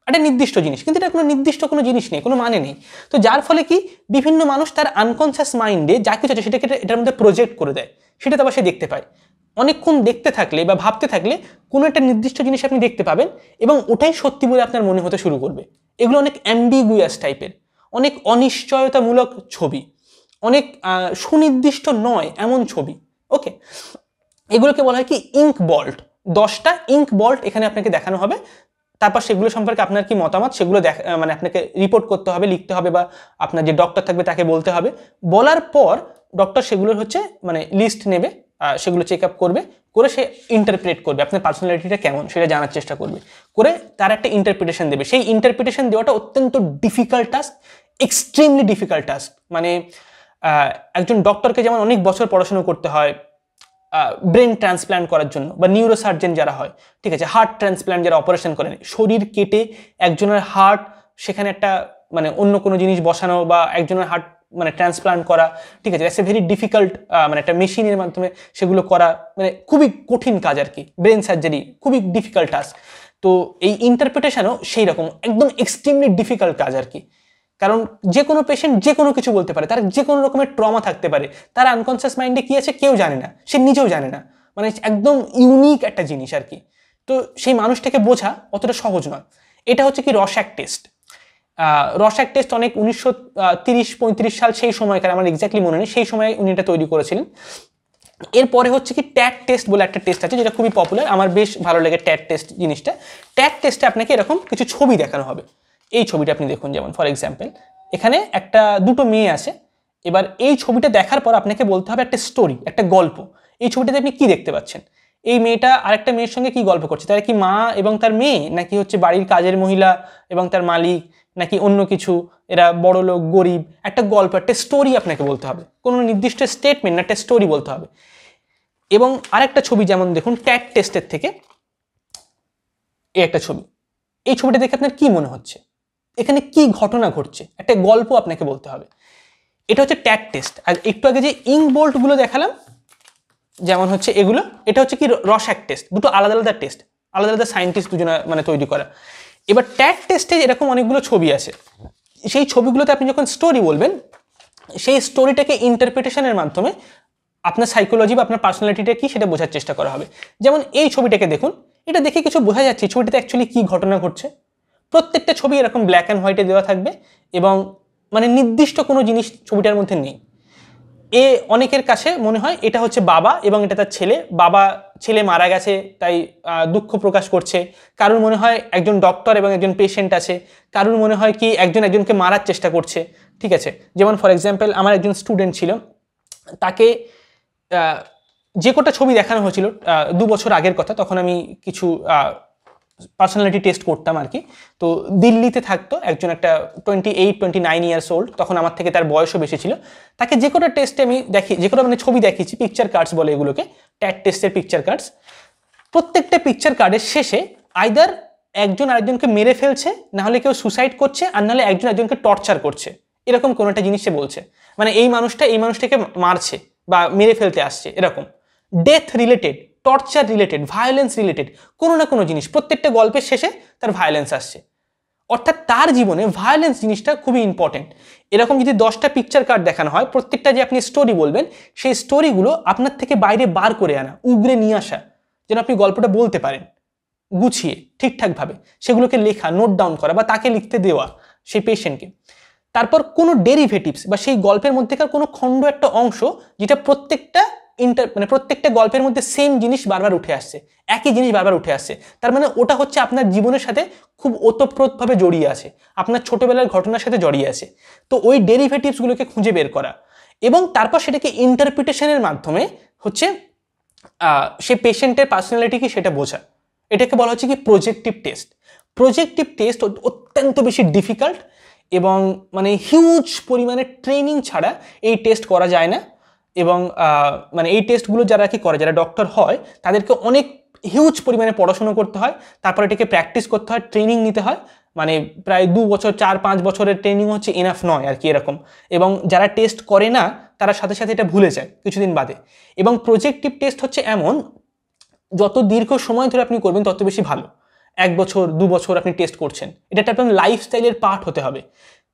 A: একটা নির্দিষ্ট জিনিস, কিন্তু এটা কোনো নির্দিষ্ট কোনো জিনিস নেই, কোনো মানে নেই। তো যার ফলে কি বিভিন্ন মানুষ তার আনকনসিয়াস মাইন্ডে যা কিছু আছে সেটাকে এটার মধ্যে প্রজেক্ট করে দেয়, সেটা তো আবার সে দেখতে পায়। অনেকক্ষণ দেখতে থাকলে বা ভাবতে থাকলে কোনো একটা নির্দিষ্ট জিনিস আপনি দেখতে পাবেন এবং ওটাই সত্যি বলে আপনার মনে হতে শুরু করবে। এগুলো অনেক অ্যাম্বিগুয়াস টাইপের, অনেক অনিশ্চয়তামূলক ছবি, অনেক সুনির্দিষ্ট নয় এমন ছবি। ওকে, এগুলোকে বলা হয় কি ইঙ্ক বল্ট। 10টা ইঙ্ক বল্ট এখানে আপনাকে দেখানো হবে। তারপর সেগুলো সম্পর্কে আপনার কি মতামত সেগুলো মানে আপনাকে রিপোর্ট করতে হবে, লিখতে হবে, বা আপনার যে ডক্টর থাকবে তাকে বলতে হবে। বলার পর ডক্টর সেগুলোর হচ্ছে মানে লিস্ট নেবে, সেগুলো চেক আপ করবে, করে সে ইন্টারপ্রেট করবে আপনার পার্সোনালিটিটা কেমন সেটা জানার চেষ্টা করবে, করে তার একটা ইন্টারপ্রিটেশন দেবে। সেই ইন্টারপ্রিটেশন দেওয়াটা অত্যন্ত difficult task, extremely difficult task. মানে একজন ডক্টরকে যেমন অনেক বছর পড়াশোনা করতে হয় ব্রেন ট্রান্সপ্ল্যান্ট করার জন্য, বা নিউরোসার্জন যারা হয়, ঠিক আছে, হার্ট ট্রান্সপ্ল্যান্ট যারা অপারেশন করেন, শরীর কেটে একজনের হার্ট সেখানে একটা মানে অন্য কোনো জিনিস বসানো, বা একজনের হার্ট মানে ট্রান্সপ্ল্যান্ট করা, ঠিক আছে, ইটস এ ভেরি ডিফিকাল্ট, মানে একটা মেশিনের মাধ্যমে সেগুলো করা, মানে খুবই কঠিন কাজ আর কি। ব্রেন সার্জারি খুবই ডিফিকাল্ট টাস্ক। তো এই ইন্টারপ্রিটেশনও সেই রকম একদম এক্সট্রিমলি ডিফিকাল্ট কাজ আর কি। কারণ যে কোনো পেশেন্ট যে কোনো কিছু বলতে পারে, তার যে কোনো রকমের ট্রমা থাকতে পারে, তার আনকনসিয়াস মাইন্ডে কী আছে কেউ জানে না, সে নিজেও জানে না, মানে একদম ইউনিক একটা জিনিস আর কি। তো সেই মানুষটাকে বোঝা অতটা সহজ নয়। এটা হচ্ছে কি রসাক টেস্ট। রসাক টেস্ট অনেক 1930-35 সাল সেই সময়কার, আমার এক্স্যাক্টলি মনে নেই, সেই সময় উনি এটা তৈরি করেছিলেন। এরপরে হচ্ছে কি ট্যাট টেস্ট বলে একটা টেস্ট আছে যেটা খুবই পপুলার, আমার বেশ ভালো লাগে ট্যাট টেস্ট জিনিসটা। ট্যাট টেস্টে আপনাকে এরকম কিছু ছবি দেখানো হবে। এই ছবিটা আপনি দেখুন, যেমন ফর এক্সাম্পল এখানে দুটো মেয়ে আছে। এবার এই ছবিটা দেখার পর আপনাকে বলতে হবে একটা স্টোরি, একটা গল্প। এই ছবিটাতে আপনি কি দেখতে পাচ্ছেন? এই মেয়েটা আরেকটা মেয়ের সঙ্গে কি গল্প করছে? তারা কি মা এবং তার মেয়ে, নাকি হচ্ছে বাড়ির কাজের মহিলা এবং তার মালিক, নাকি অন্য কিছু, এরা বড় লোক গরিব, একটা গল্প, একটা স্টোরি আপনাকে বলতে হবে, কোনো নির্দিষ্ট স্টেটমেন্ট না, একটা স্টোরি বলতে হবে। এবং আরেকটা ছবি যেমন দেখুন ট্যাট টেস্টের থেকে এই একটা ছবি, এই ছবিটা দেখে আপনার কি মনে হচ্ছে, এখানে কি ঘটনা ঘটছে, একটা গল্প আপনাকে বলতে হবে। এটা হচ্ছে ট্যাট টেস্ট। আর একটু আগে যে ইঙ্ক বোল্টগুলো দেখালাম যেমন হচ্ছে এগুলো, এটা হচ্ছে কি রসাক টেস্ট, দুটো আলাদা আলাদা টেস্ট, আলাদা আলাদা সায়েন্টিস্ট দুজনে মানে তৈরি করা। এবার ট্যাট টেস্টে এরকম অনেকগুলো ছবি আছে, সেই ছবিগুলোতে আপনি যখন স্টোরি বলবেন, সেই স্টোরিটাকে ইন্টারপ্রিটেশনের মাধ্যমে আপনার সাইকোলজি বা আপনার পার্সোনালিটিটা কি সেটা বোঝার চেষ্টা করা হবে। যেমন এই ছবিটাকে দেখুন, এটা দেখে কিছু বোঝা যাচ্ছে ছবিটাতে অ্যাকচুয়ালি কী ঘটনা ঘটছে। প্রত্যেকটা ছবি এরকম ব্ল্যাক অ্যান্ড হোয়াইটে দেওয়া থাকবে এবং মানে নির্দিষ্ট কোনো জিনিস ছবিটার মধ্যে নেই। অনেকের কাছে মনে হয় এটা হচ্ছে বাবা এবং এটা তার ছেলে, বাবা ছেলে মারা গেছে তাই দুঃখ প্রকাশ করছে। কারোর মনে হয় একজন ডক্টর এবং একজন পেশেন্ট আছে, কারোর মনে হয় কি একজন একজনকে মারার চেষ্টা করছে। ঠিক আছে, যেমন ফর এক্সাম্পল আমার একজন স্টুডেন্ট ছিল, তাকে যে কটা ছবি দেখানো হয়েছিল 2 বছর আগের কথা, তখন আমি কিছু পার্সোনালিটি টেস্ট করতাম আর কি। তো দিল্লিতে থাকতো একজন, একটা 28-29 ইয়ার্স ওল্ড, তখন আমার থেকে তার বয়সও বেশি ছিল। তাকে যে কটা টেস্টে আমি দেখি, যে কটা মানে ছবি দেখিয়েছি, পিকচার কার্ডস বলে এগুলোকে, ট্যাট টেস্টের পিকচার কার্ডস, প্রত্যেকটা পিকচার কার্ডের শেষে আইদার একজন আরেকজনকে মেরে ফেলছে, নাহলে কেউ সুসাইড করছে, আর নাহলে একজন একজনকে টর্চার করছে, এরকম কোনো একটা জিনিস সে বলছে। মানে এই মানুষটা এই মানুষটাকে মারছে বা মেরে ফেলতে আসছে, এরকম death related, torture related, violence related কোনো না কোনো জিনিস, প্রত্যেকটা গল্পের শেষে তার ভায়োলেন্স আসছে। অর্থাৎ তার জীবনে ভায়োলেন্স জিনিসটা খুবই ইম্পর্টেন্ট। এরকম যদি 10টা পিকচার কার্ড দেখানো হয়, প্রত্যেকটা যে আপনি স্টোরি বলবেন, সেই স্টোরিগুলো আপনার থেকে বাইরে বার করে আনা, উগরে নিয়ে আসা, যেন আপনি গল্পটা বলতে পারেন গুছিয়ে ঠিকঠাকভাবে, সেগুলোকে লেখা, নোট ডাউন করা বা তাকে লিখতে দেওয়া সেই পেশেন্টকে। তারপর কোনো ডেরিভেটিভস বা সেই গল্পের মধ্যেকার কোনো খণ্ড, একটা অংশ যেটা প্রত্যেকটা মানে প্রত্যেকটা গল্পের মধ্যে সেম জিনিস বারবার উঠে আসছে, একই জিনিস বারবার উঠে আসছে, তার মানে ওটা হচ্ছে আপনার জীবনের সাথে খুব ওতপ্রোতভাবে জড়িয়ে আছে, আপনার ছোটবেলার ঘটনার সাথে জড়িয়ে আছে। তো ওই ডেরিভেটিভসগুলোকে খুঁজে বের করা এবং তারপর সেটাকে ইন্টারপ্রিটেশনের মাধ্যমে হচ্ছে সেই পেশেন্টের পার্সোনালিটি কি সেটা বোঝা। এটাকে বলা হচ্ছে কি প্রজেক্টিভ টেস্ট। প্রজেক্টিভ টেস্ট অত্যন্ত বেশি ডিফিকাল্ট এবং মানে হিউজ পরিমাণে ট্রেনিং ছাড়া এই টেস্ট করা যায় না। এবং মানে এই টেস্টগুলো যারা কি করে, যারা ডক্টর হয়, তাদেরকে অনেক হিউজ পরিমাণে পড়াশুনো করতে হয়, তারপর এটাকে প্র্যাকটিস করতে হয়, ট্রেনিং নিতে হয়। মানে প্রায় 2 বছর 4-5 বছরের ট্রেনিং হচ্ছে এনাফ নয় আর কি এরকম। এবং যারা টেস্ট করে না তারা সাথে সাথে এটা ভুলে যায় কিছুদিন বাদে। এবং প্রজেক্টিভ টেস্ট হচ্ছে এমন, যত দীর্ঘ সময় ধরে আপনি করবেন তত বেশি ভালো। 1 বছর 2 বছর আপনি টেস্ট করছেন, এটা একটা আপনার লাইফস্টাইলের পার্ট হতে হবে।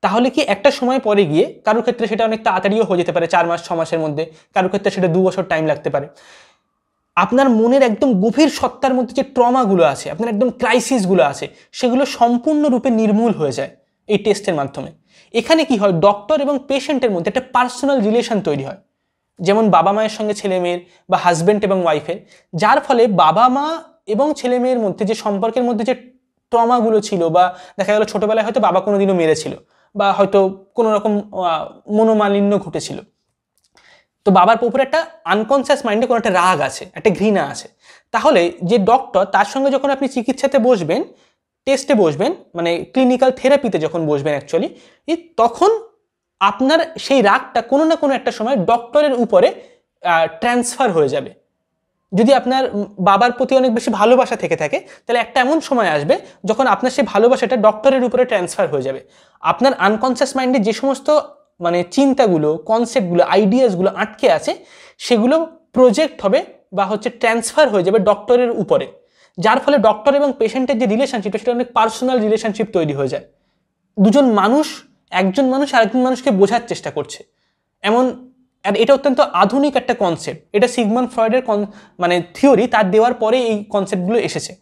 A: তাহলে কি একটা সময় পরে গিয়ে কারোর ক্ষেত্রে সেটা অনেক তাড়াতাড়িও হয়ে যেতে পারে, 4 মাস 6 মাসের মধ্যে, কারোর ক্ষেত্রে সেটা 2 বছর টাইম লাগতে পারে। আপনার মনের একদম গভীর সত্তার মধ্যে যে ট্রমাগুলো আছে, আপনার একদম ক্রাইসিসগুলো আছে, সেগুলো সম্পূর্ণরূপে নির্মূল হয়ে যায় এই টেস্টের মাধ্যমে। এখানে কি হয়, ডক্টর এবং পেশেন্টের মধ্যে একটা পার্সোনাল রিলেশন তৈরি হয়, যেমন বাবা মায়ের সঙ্গে ছেলে মেয়ের বা হাজব্যান্ড এবং ওয়াইফের, যার ফলে বাবা মা এবং ছেলে মেয়ের মধ্যে যে সম্পর্কের মধ্যে যে ট্রমাগুলো ছিল, বা দেখা গেল ছোটবেলায় হয়তো বাবা কোনোদিনও মেরেছিল বা হয়তো কোনো রকম মনোমালিন্য ঘটেছিল, তো বাবার উপরে একটা আনকনসিয়াস মাইন্ডে কোনো একটা রাগ আছে, একটা ঘৃণা আছে। তাহলে যে ডক্টর, তার সঙ্গে যখন আপনি চিকিৎসাতে বসবেন, টেস্টে বসবেন, মানে ক্লিনিক্যাল থেরাপিতে যখন বসবেন অ্যাকচুয়ালি, তখন আপনার সেই রাগটা কোনো না কোনো একটা সময় ডক্টরের উপরে ট্রান্সফার হয়ে যাবে। যদি আপনার বাবার প্রতি অনেক বেশি ভালোবাসা থেকে থাকে, তাহলে একটা এমন সময় আসবে যখন আপনার সেই ভালোবাসাটা ডক্টরের উপরে ট্রান্সফার হয়ে যাবে। আপনার আনকনসিয়াস মাইন্ডে যে সমস্ত মানে চিন্তাগুলো, কনসেপ্টগুলো, আইডিয়াসগুলো আটকে আছে, সেগুলো প্রজেক্ট হবে বা হচ্ছে ট্রান্সফার হয়ে যাবে ডক্টরের উপরে, যার ফলে ডক্টর এবং পেশেন্টের যে রিলেশনশিপ, সেটা অনেক পার্সোনাল রিলেশনশিপ তৈরি হয়ে যায়। দুজন মানুষ, একজন মানুষ আরেকজন মানুষকে বোঝার চেষ্টা করছে এমন। আর এটা অত্যন্ত আধুনিক একটা কনসেপ্ট, এটা সিগমন্ড ফ্রয়েডের মানে থিওরি, তার দেওয়ার পরে এই কনসেপ্টগুলো এসেছে।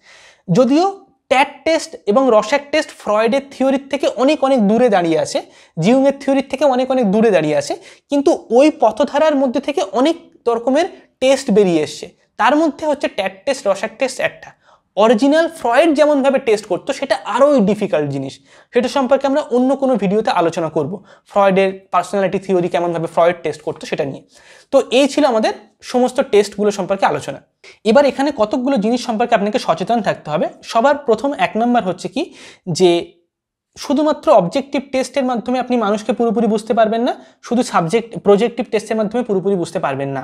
A: যদিও ট্যাট টেস্ট এবং রসাক টেস্ট ফ্রয়েডের থিওরির থেকে অনেক অনেক দূরে দাঁড়িয়ে আছে, জিউংয়ের থিওরির থেকে অনেক অনেক দূরে দাঁড়িয়ে আছে, কিন্তু ওই পথধারার মধ্যে থেকে অনেক রকমের টেস্ট বেরিয়ে এসছে। তার মধ্যে হচ্ছে ট্যাট টেস্ট, রসাক টেস্ট একটা। অরিজিনাল ফ্রয়েড যেমনভাবে টেস্ট করতো, সেটা আরোই ডিফিকাল্ট জিনিস, সেটা সম্পর্কে আমরা অন্য কোনো ভিডিওতে আলোচনা করব, ফ্রয়েডের পার্সোনালিটি থিওরি কেমনভাবে ফ্রয়েড টেস্ট করতো সেটা নিয়ে। তো এই ছিল আমাদের সমস্ত টেস্টগুলো সম্পর্কে আলোচনা। এবার এখানে কতকগুলো জিনিস সম্পর্কে আপনাকে সচেতন থাকতে হবে। সবার প্রথম 1 নম্বর হচ্ছে কি, যে শুধুমাত্র অবজেক্টিভ টেস্টের মাধ্যমে আপনি মানুষকে পুরোপুরি বুঝতে পারবেন না, শুধু প্রজেক্টিভ টেস্টের মাধ্যমে পুরোপুরি বুঝতে পারবেন না।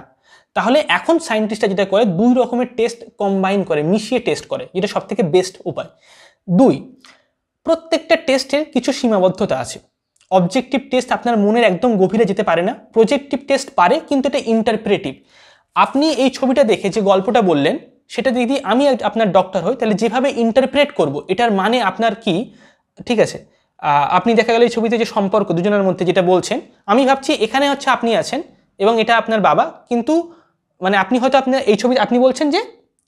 A: তাহলে এখন সায়েন্টিস্টরা যেটা করে, 2 রকমের টেস্ট কম্বাইন করে, মিশিয়ে টেস্ট করে, যেটা সব থেকে বেস্ট উপায়। 2, প্রত্যেকটা টেস্টের কিছু সীমাবদ্ধতা আছে। অবজেক্টিভ টেস্ট আপনার মনের একদম গভীরে যেতে পারে না, প্রজেক্টিভ টেস্ট পারে, কিন্তু এটা ইন্টারপ্রেটিভ। আপনি এই ছবিটা দেখে যে গল্পটা বললেন, সেটা যদি আমি আপনার ডক্টর হই, তাহলে যেভাবে ইন্টারপ্রেট করব, এটার মানে আপনার কি, ঠিক আছে? আপনি দেখা গেল এই ছবিতে যে সম্পর্ক দুজনের মধ্যে যেটা বলছেন, আমি ভাবছি এখানে হচ্ছে আপনি আছেন এবং এটা আপনার বাবা, কিন্তু মানে আপনি হয়তো আপনার এই ছবি আপনি বলছেন যে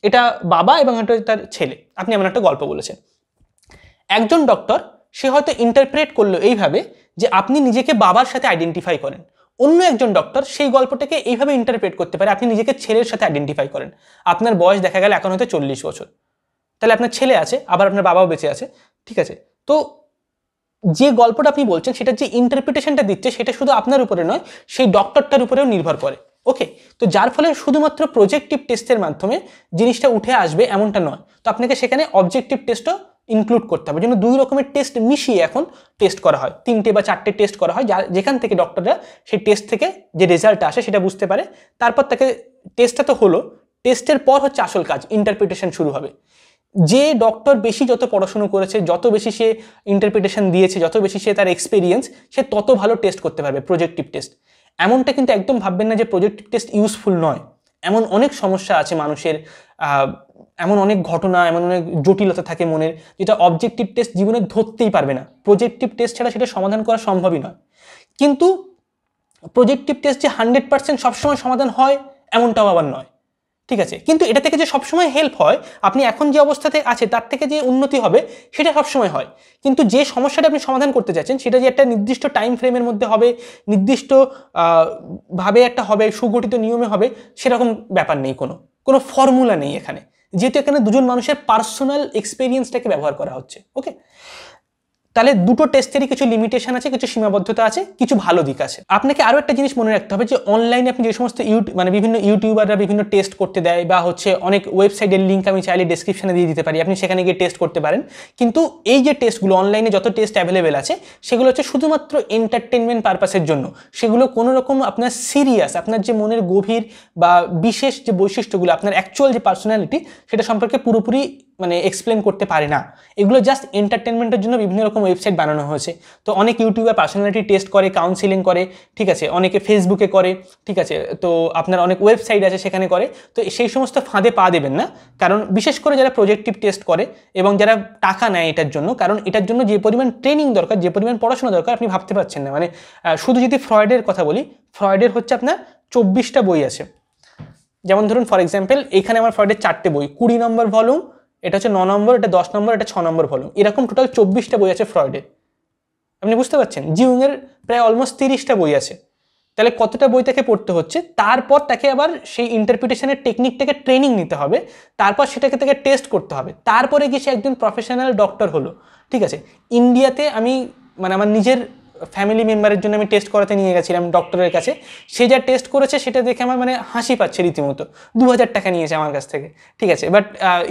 A: এটা বাবা এবং এটা তার ছেলে, আপনি এমন একটা গল্প বলেছেন। একজন ডক্টর সে হয়তো ইন্টারপ্রেট করলো এইভাবে যে আপনি নিজেকে বাবার সাথে আইডেন্টিফাই করেন। অন্য একজন ডক্টর সেই গল্পটাকে এইভাবে ইন্টারপ্রেট করতে পারে, আপনি নিজেকে ছেলের সাথে আইডেন্টিফাই করেন। আপনার বয়স দেখা গেল এখন হয়তো 40 বছর, তাহলে আপনার ছেলে আছে, আবার আপনার বাবাও বেঁচে আছে, ঠিক আছে? তো যে গল্পটা আপনি বলছেন, সেটার যে ইন্টারপ্রিটেশনটা দিচ্ছে, সেটা শুধু আপনার উপরে নয়, সেই ডক্টরটার উপরেও নির্ভর করে। ওকে, তো যার ফলে শুধুমাত্র প্রজেক্টিভ টেস্টের মাধ্যমে জিনিসটা উঠে আসবে এমনটা নয়, তো আপনাকে সেখানে অবজেক্টিভ টেস্টও ইনক্লুড করতে হবে। জন্য 2 রকমের টেস্ট মিশিয়ে এখন টেস্ট করা হয়, 3টে বা 4টে টেস্ট করা হয়, যেখান থেকে ডক্টররা সেই টেস্ট থেকে যে রেজাল্ট আসে সেটা বুঝতে পারে। তারপর তাকে টেস্টটা তো হলো, টেস্টের পর হচ্ছে আসল কাজ, ইন্টারপ্রিটেশন শুরু হবে। যে ডক্টর বেশি যত পড়াশুনো করেছে, যত বেশি সে ইন্টারপ্রিটেশন দিয়েছে, যত বেশি সে তার এক্সপিরিয়েন্স, সে তত ভালো টেস্ট করতে পারবে প্রজেক্টিভ টেস্ট। এমনটা কিন্তু একদম ভাববেন না যে প্রজেক্টিভ টেস্ট ইউজফুল নয়। এমন অনেক সমস্যা আছে মানুষের, এমন অনেক ঘটনা, এমন অনেক জটিলতা থাকে মনের, যেটা অবজেক্টিভ টেস্ট জীবনে ধরতেই পারবে না। প্রজেক্টিভ টেস্ট ছাড়া সেটা সমাধান করা সম্ভবই নয়। কিন্তু প্রজেক্টিভ টেস্ট যে 100% সবসময় সমাধান হয় এমনটাও আবার নয়, ঠিক আছে? কিন্তু এটা থেকে যে সবসময় হেল্প হয়, আপনি এখন যে অবস্থাতে আছে তার থেকে যে উন্নতি হবে সেটা সবসময় হয়। কিন্তু যে সমস্যাটা আপনি সমাধান করতে চাচ্ছেন, সেটা যে একটা নির্দিষ্ট টাইম ফ্রেমের মধ্যে হবে, নির্দিষ্ট ভাবে একটা হবে, সুগঠিত নিয়মে হবে, সেরকম ব্যাপার নেই, কোনো ফর্মুলা নেই এখানে, যেহেতু এখানে দুজন মানুষের পার্সোনাল এক্সপিরিয়েন্সটাকে ব্যবহার করা হচ্ছে। ওকে, তাহলে দুটো টেস্টেরই কিছু লিমিটেশন আছে, কিছু সীমাবদ্ধতা আছে, কিছু ভালো দিক আছে। আপনাকে আরও একটা জিনিস মনে রাখতে হবে যে অনলাইনে আপনি যে সমস্ত বিভিন্ন ইউটিউবাররা বিভিন্ন টেস্ট করতে দেয়, বা হচ্ছে অনেক ওয়েবসাইটের লিঙ্ক আমি চাইলে ডেসক্রিপশনে দিয়ে দিতে পারি, আপনি সেখানে গিয়ে টেস্ট করতে পারেন। কিন্তু এই যে টেস্টগুলো অনলাইনে যত টেস্ট অ্যাভেলেবেল আছে, সেগুলো হচ্ছে শুধুমাত্র এন্টারটেনমেন্ট পারপাসের জন্য। সেগুলো কোনো রকম আপনার সিরিয়াস, আপনার যে মনের গভীর বা বিশেষ যে বৈশিষ্ট্যগুলো, আপনার অ্যাকচুয়াল যে পার্সোনালিটি, সেটা সম্পর্কে পুরোপুরি মানে এক্সপ্লেন করতে পারে না। এগুলো জাস্ট এন্টারটেনমেন্টের জন্য বিভিন্ন রকম ওয়েবসাইট বানানো হয়েছে। তো অনেক ইউটিউবার পার্সোনালিটি টেস্ট করে, কাউন্সিলিং করে, ঠিক আছে, অনেকে ফেসবুকে করে, ঠিক আছে, তো আপনার অনেক ওয়েবসাইট আছে সেখানে করে। তো সেই সমস্ত ফাঁদে পা দেবেন না, কারণ বিশেষ করে যারা প্রজেক্টিভ টেস্ট করে এবং যারা টাকা নেয় এটার জন্য, কারণ এটার জন্য যে পরিমাণ ট্রেনিং দরকার, যে পরিমাণ পড়াশোনা দরকার, আপনি ভাবতে পারছেন না। মানে শুধু যদি ফ্রয়েডের কথা বলি, ফ্রয়েডের হচ্ছে আপনার 24টা বই আছে। যেমন ধরুন ফর এক্সাম্পল, এখানে আমার ফ্রয়েডের 4টে বই, 20 নম্বর ভলিউম, এটা হচ্ছে 9 নম্বর, এটা 10 নম্বর, এটা 6 নম্বর ভলিউম, এরকম টোটাল 24টা বই আছে ফ্রয়েডের। আপনি বুঝতে পারছেন, জিউংয়ের প্রায় অলমোস্ট 30টা বই আছে। তাহলে কতটা বই তাকে পড়তে হচ্ছে, তারপর তাকে আবার সেই ইন্টারপ্রিটেশনের টেকনিকটাকে ট্রেনিং নিতে হবে, তারপর সেটাকে তাকে টেস্ট করতে হবে, তারপরে গিয়ে সে একজন প্রফেশনাল ডক্টর হলো, ঠিক আছে? ইন্ডিয়াতে আমি মানে আমার নিজের ফ্যামিলি মেম্বারের জন্য আমি টেস্ট করাতে নিয়ে গেছিলাম ডক্টরের কাছে, সে যা টেস্ট করেছে সেটা দেখে আমার মানে হাসি পাচ্ছে রীতিমতো। 2000 টাকা নিয়েছে আমার কাছ থেকে, ঠিক আছে, but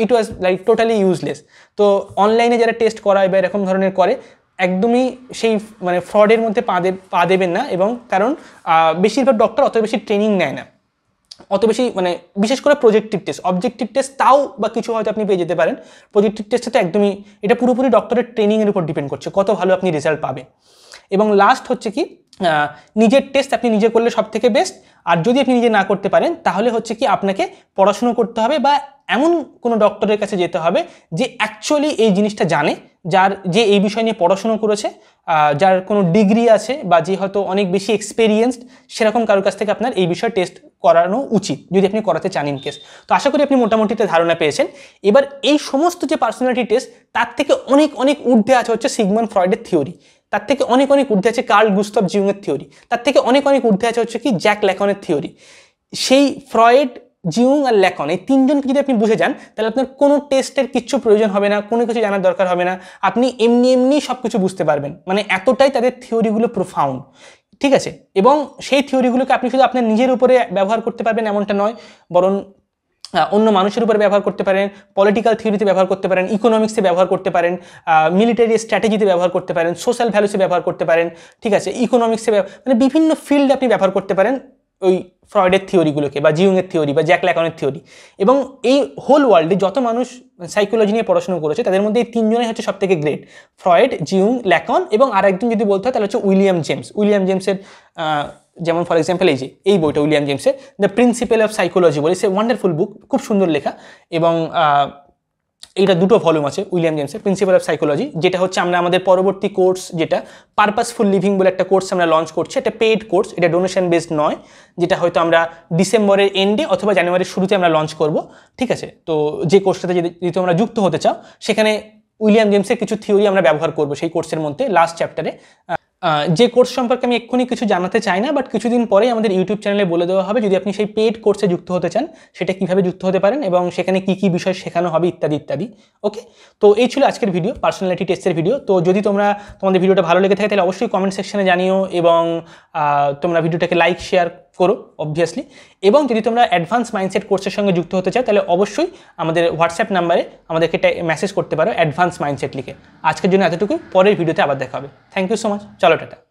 A: it was like totally useless. তো অনলাইনে যারা টেস্ট করায় বা এরকম ধরনের করে, একদমই সেই মানে ফ্রডের মধ্যে পা দেবেন না। এবং কারণ বেশিরভাগ ডক্টর অত বেশি ট্রেনিং নেয় না, অত বেশি মানে বিশেষ করে প্রজেক্টিভ টেস্ট। অবজেক্টিভ টেস্ট তাও বা কিছু হয়তো আপনি পেয়ে যেতে পারেন, প্রজেক্টিভ টেস্টে তো একদমই, এটা পুরোপুরি ডক্টরের ট্রেনিংয়ের উপর ডিপেন্ড করছে কত ভালো আপনি রেজাল্ট পাবেন। এবং লাস্ট হচ্ছে কি, নিজের টেস্ট আপনি নিজে করলে সব থেকে বেস্ট। আর যদি আপনি নিজে না করতে পারেন, তাহলে হচ্ছে কি আপনাকে পড়াশুনো করতে হবে, বা এমন কোনো ডক্টরের কাছে যেতে হবে যে অ্যাকচুয়ালি এই জিনিসটা জানে, যে এই বিষয় নিয়ে পড়াশুনো করেছে, যার কোনো ডিগ্রি আছে, বা যে হয়তো অনেক বেশি এক্সপেরিয়েন্সড, সেরকম কারোর কাছ থেকে আপনার এই বিষয়ে টেস্ট করানো উচিত যদি আপনি করাতে চান ইন কেস। তো আশা করি আপনি মোটামুটিতে ধারণা পেয়েছেন। এবার এই সমস্ত যে পার্সোনালিটি টেস্ট, তার থেকে অনেক অনেক ঊর্ধ্বে আছে হচ্ছে সিগমন্ড ফ্রয়েডের থিওরি, তার থেকে অনেক অনেক ঊর্ধ্বে আছে কার্ল গুস্তাভ জিউংয়ের থিওরি, তার থেকে অনেক অনেক ঊর্ধ্বে আছে হচ্ছে কি জ্যাক ল্যাকনের থিওরি। সেই ফ্রয়েড, জিউং আর ল্যাকন, এই তিনজনকে যদি আপনি বুঝে যান, তাহলে আপনার কোনো টেস্টের কিচ্ছু প্রয়োজন হবে না, কোনো কিছু জানার দরকার হবে না, আপনি এমনি এমনি সব কিছু বুঝতে পারবেন। মানে এতটাই তাদের থিওরিগুলো প্রোফাউন্ড, ঠিক আছে? এবং সেই থিওরিগুলোকে আপনি শুধু আপনার নিজের উপরে ব্যবহার করতে পারবেন এমনটা নয়, বরং অন্য মানুষের উপরে ব্যবহার করতে পারেন, পলিটিক্যাল থিওরিতে ব্যবহার করতে পারেন, ইকোনমিক্সে ব্যবহার করতে পারেন, মিলিটারি স্ট্র্যাটেজিতে ব্যবহার করতে পারেন, সোশ্যাল ভ্যালুসে ব্যবহার করতে পারেন, ঠিক আছে, ইকোনমিক্সে মানে বিভিন্ন ফিল্ডে আপনি ব্যবহার করতে পারেন ওই ফ্রয়েডের থিওরিগুলোকে বা জিউংয়ের থিওরি বা জ্যাক ল্যাকানের থিওরি। এবং এই হোল ওয়ার্ল্ডে যত মানুষ সাইকোলজি নিয়ে পড়াশোনা করেছে তাদের মধ্যে এই তিনজনই হচ্ছে সব থেকে গ্রেট, ফ্রয়েড, জিউং, ল্যাকন, এবং আরেকজন যদি বলতে হয় তাহলে হচ্ছে উইলিয়াম জেমস। উইলিয়াম জেমসের যেমন ফর এক্সাম্পল এই বইটা উইলিয়াম জেমসের দ্য প্রিন্সিপাল অফ সাইকোলজি বলে, সে ওয়ান্ডারফুল বুক, খুব সুন্দর লেখা। এবং এইটা 2টো ভলিউম আছে উইলিয়াম জেমসের প্রিন্সিপাল অফ সাইকোলজি, যেটা হচ্ছে আমরা আমাদের পরবর্তী কোর্স যেটা পারপাসফুল লিভিং বলে একটা কোর্স আমরা লঞ্চ করছি, এটা পেইড কোর্স, এটা ডোনেশন বেসড নয়, যেটা হয়তো আমরা ডিসেম্বরের এন্ডে অথবা জানুয়ারির শুরুতে আমরা লঞ্চ করব, ঠিক আছে। তো যে কোর্সটাতে যদি তোমরা যুক্ত হতে চাও, সেখানে উইলিয়াম জেমসের কিছু থিওরি আমরা ব্যবহার করব সেই কোর্সের মধ্যে লাস্ট চ্যাপ্টারে। যে কোর্স সম্পর্কে আমি এক্ষুনি কিছু জানাতে চাই না, বাট কিছুদিন পরেই আমাদের ইউটিউব চ্যানেলে বলে দেওয়া হবে যদি আপনি সেই পেইড কোর্সে যুক্ত হতে চান সেটা কীভাবে যুক্ত হতে পারেন এবং সেখানে কী কী বিষয় শেখানো হবে ইত্যাদি ইত্যাদি। ওকে, তো এই ছিল আজকের ভিডিও, পার্সোনালিটি টেস্টের ভিডিও। তো যদি তোমাদের ভিডিওটা ভালো লেগে থাকে তাহলে অবশ্যই কমেন্ট সেকশনে জানিও, এবং তোমরা ভিডিওটাকে লাইক শেয়ার করো অবভিয়াসলি। এবং যদি তোমরা অ্যাডভান্স মাইন্ডসেট কোর্সের সঙ্গে যুক্ত হতে চাও তাহলে অবশ্যই আমাদের হোয়াটসঅ্যাপ নাম্বারে আমাদেরকে মেসেজ করতে পারো অ্যাডভান্স মাইন্ডসেট লিখে। আজকের জন্য এতটুকুই, পরের ভিডিওতে আবার দেখা হবে। থ্যাংক ইউ সো মাচ, চলো টাটা।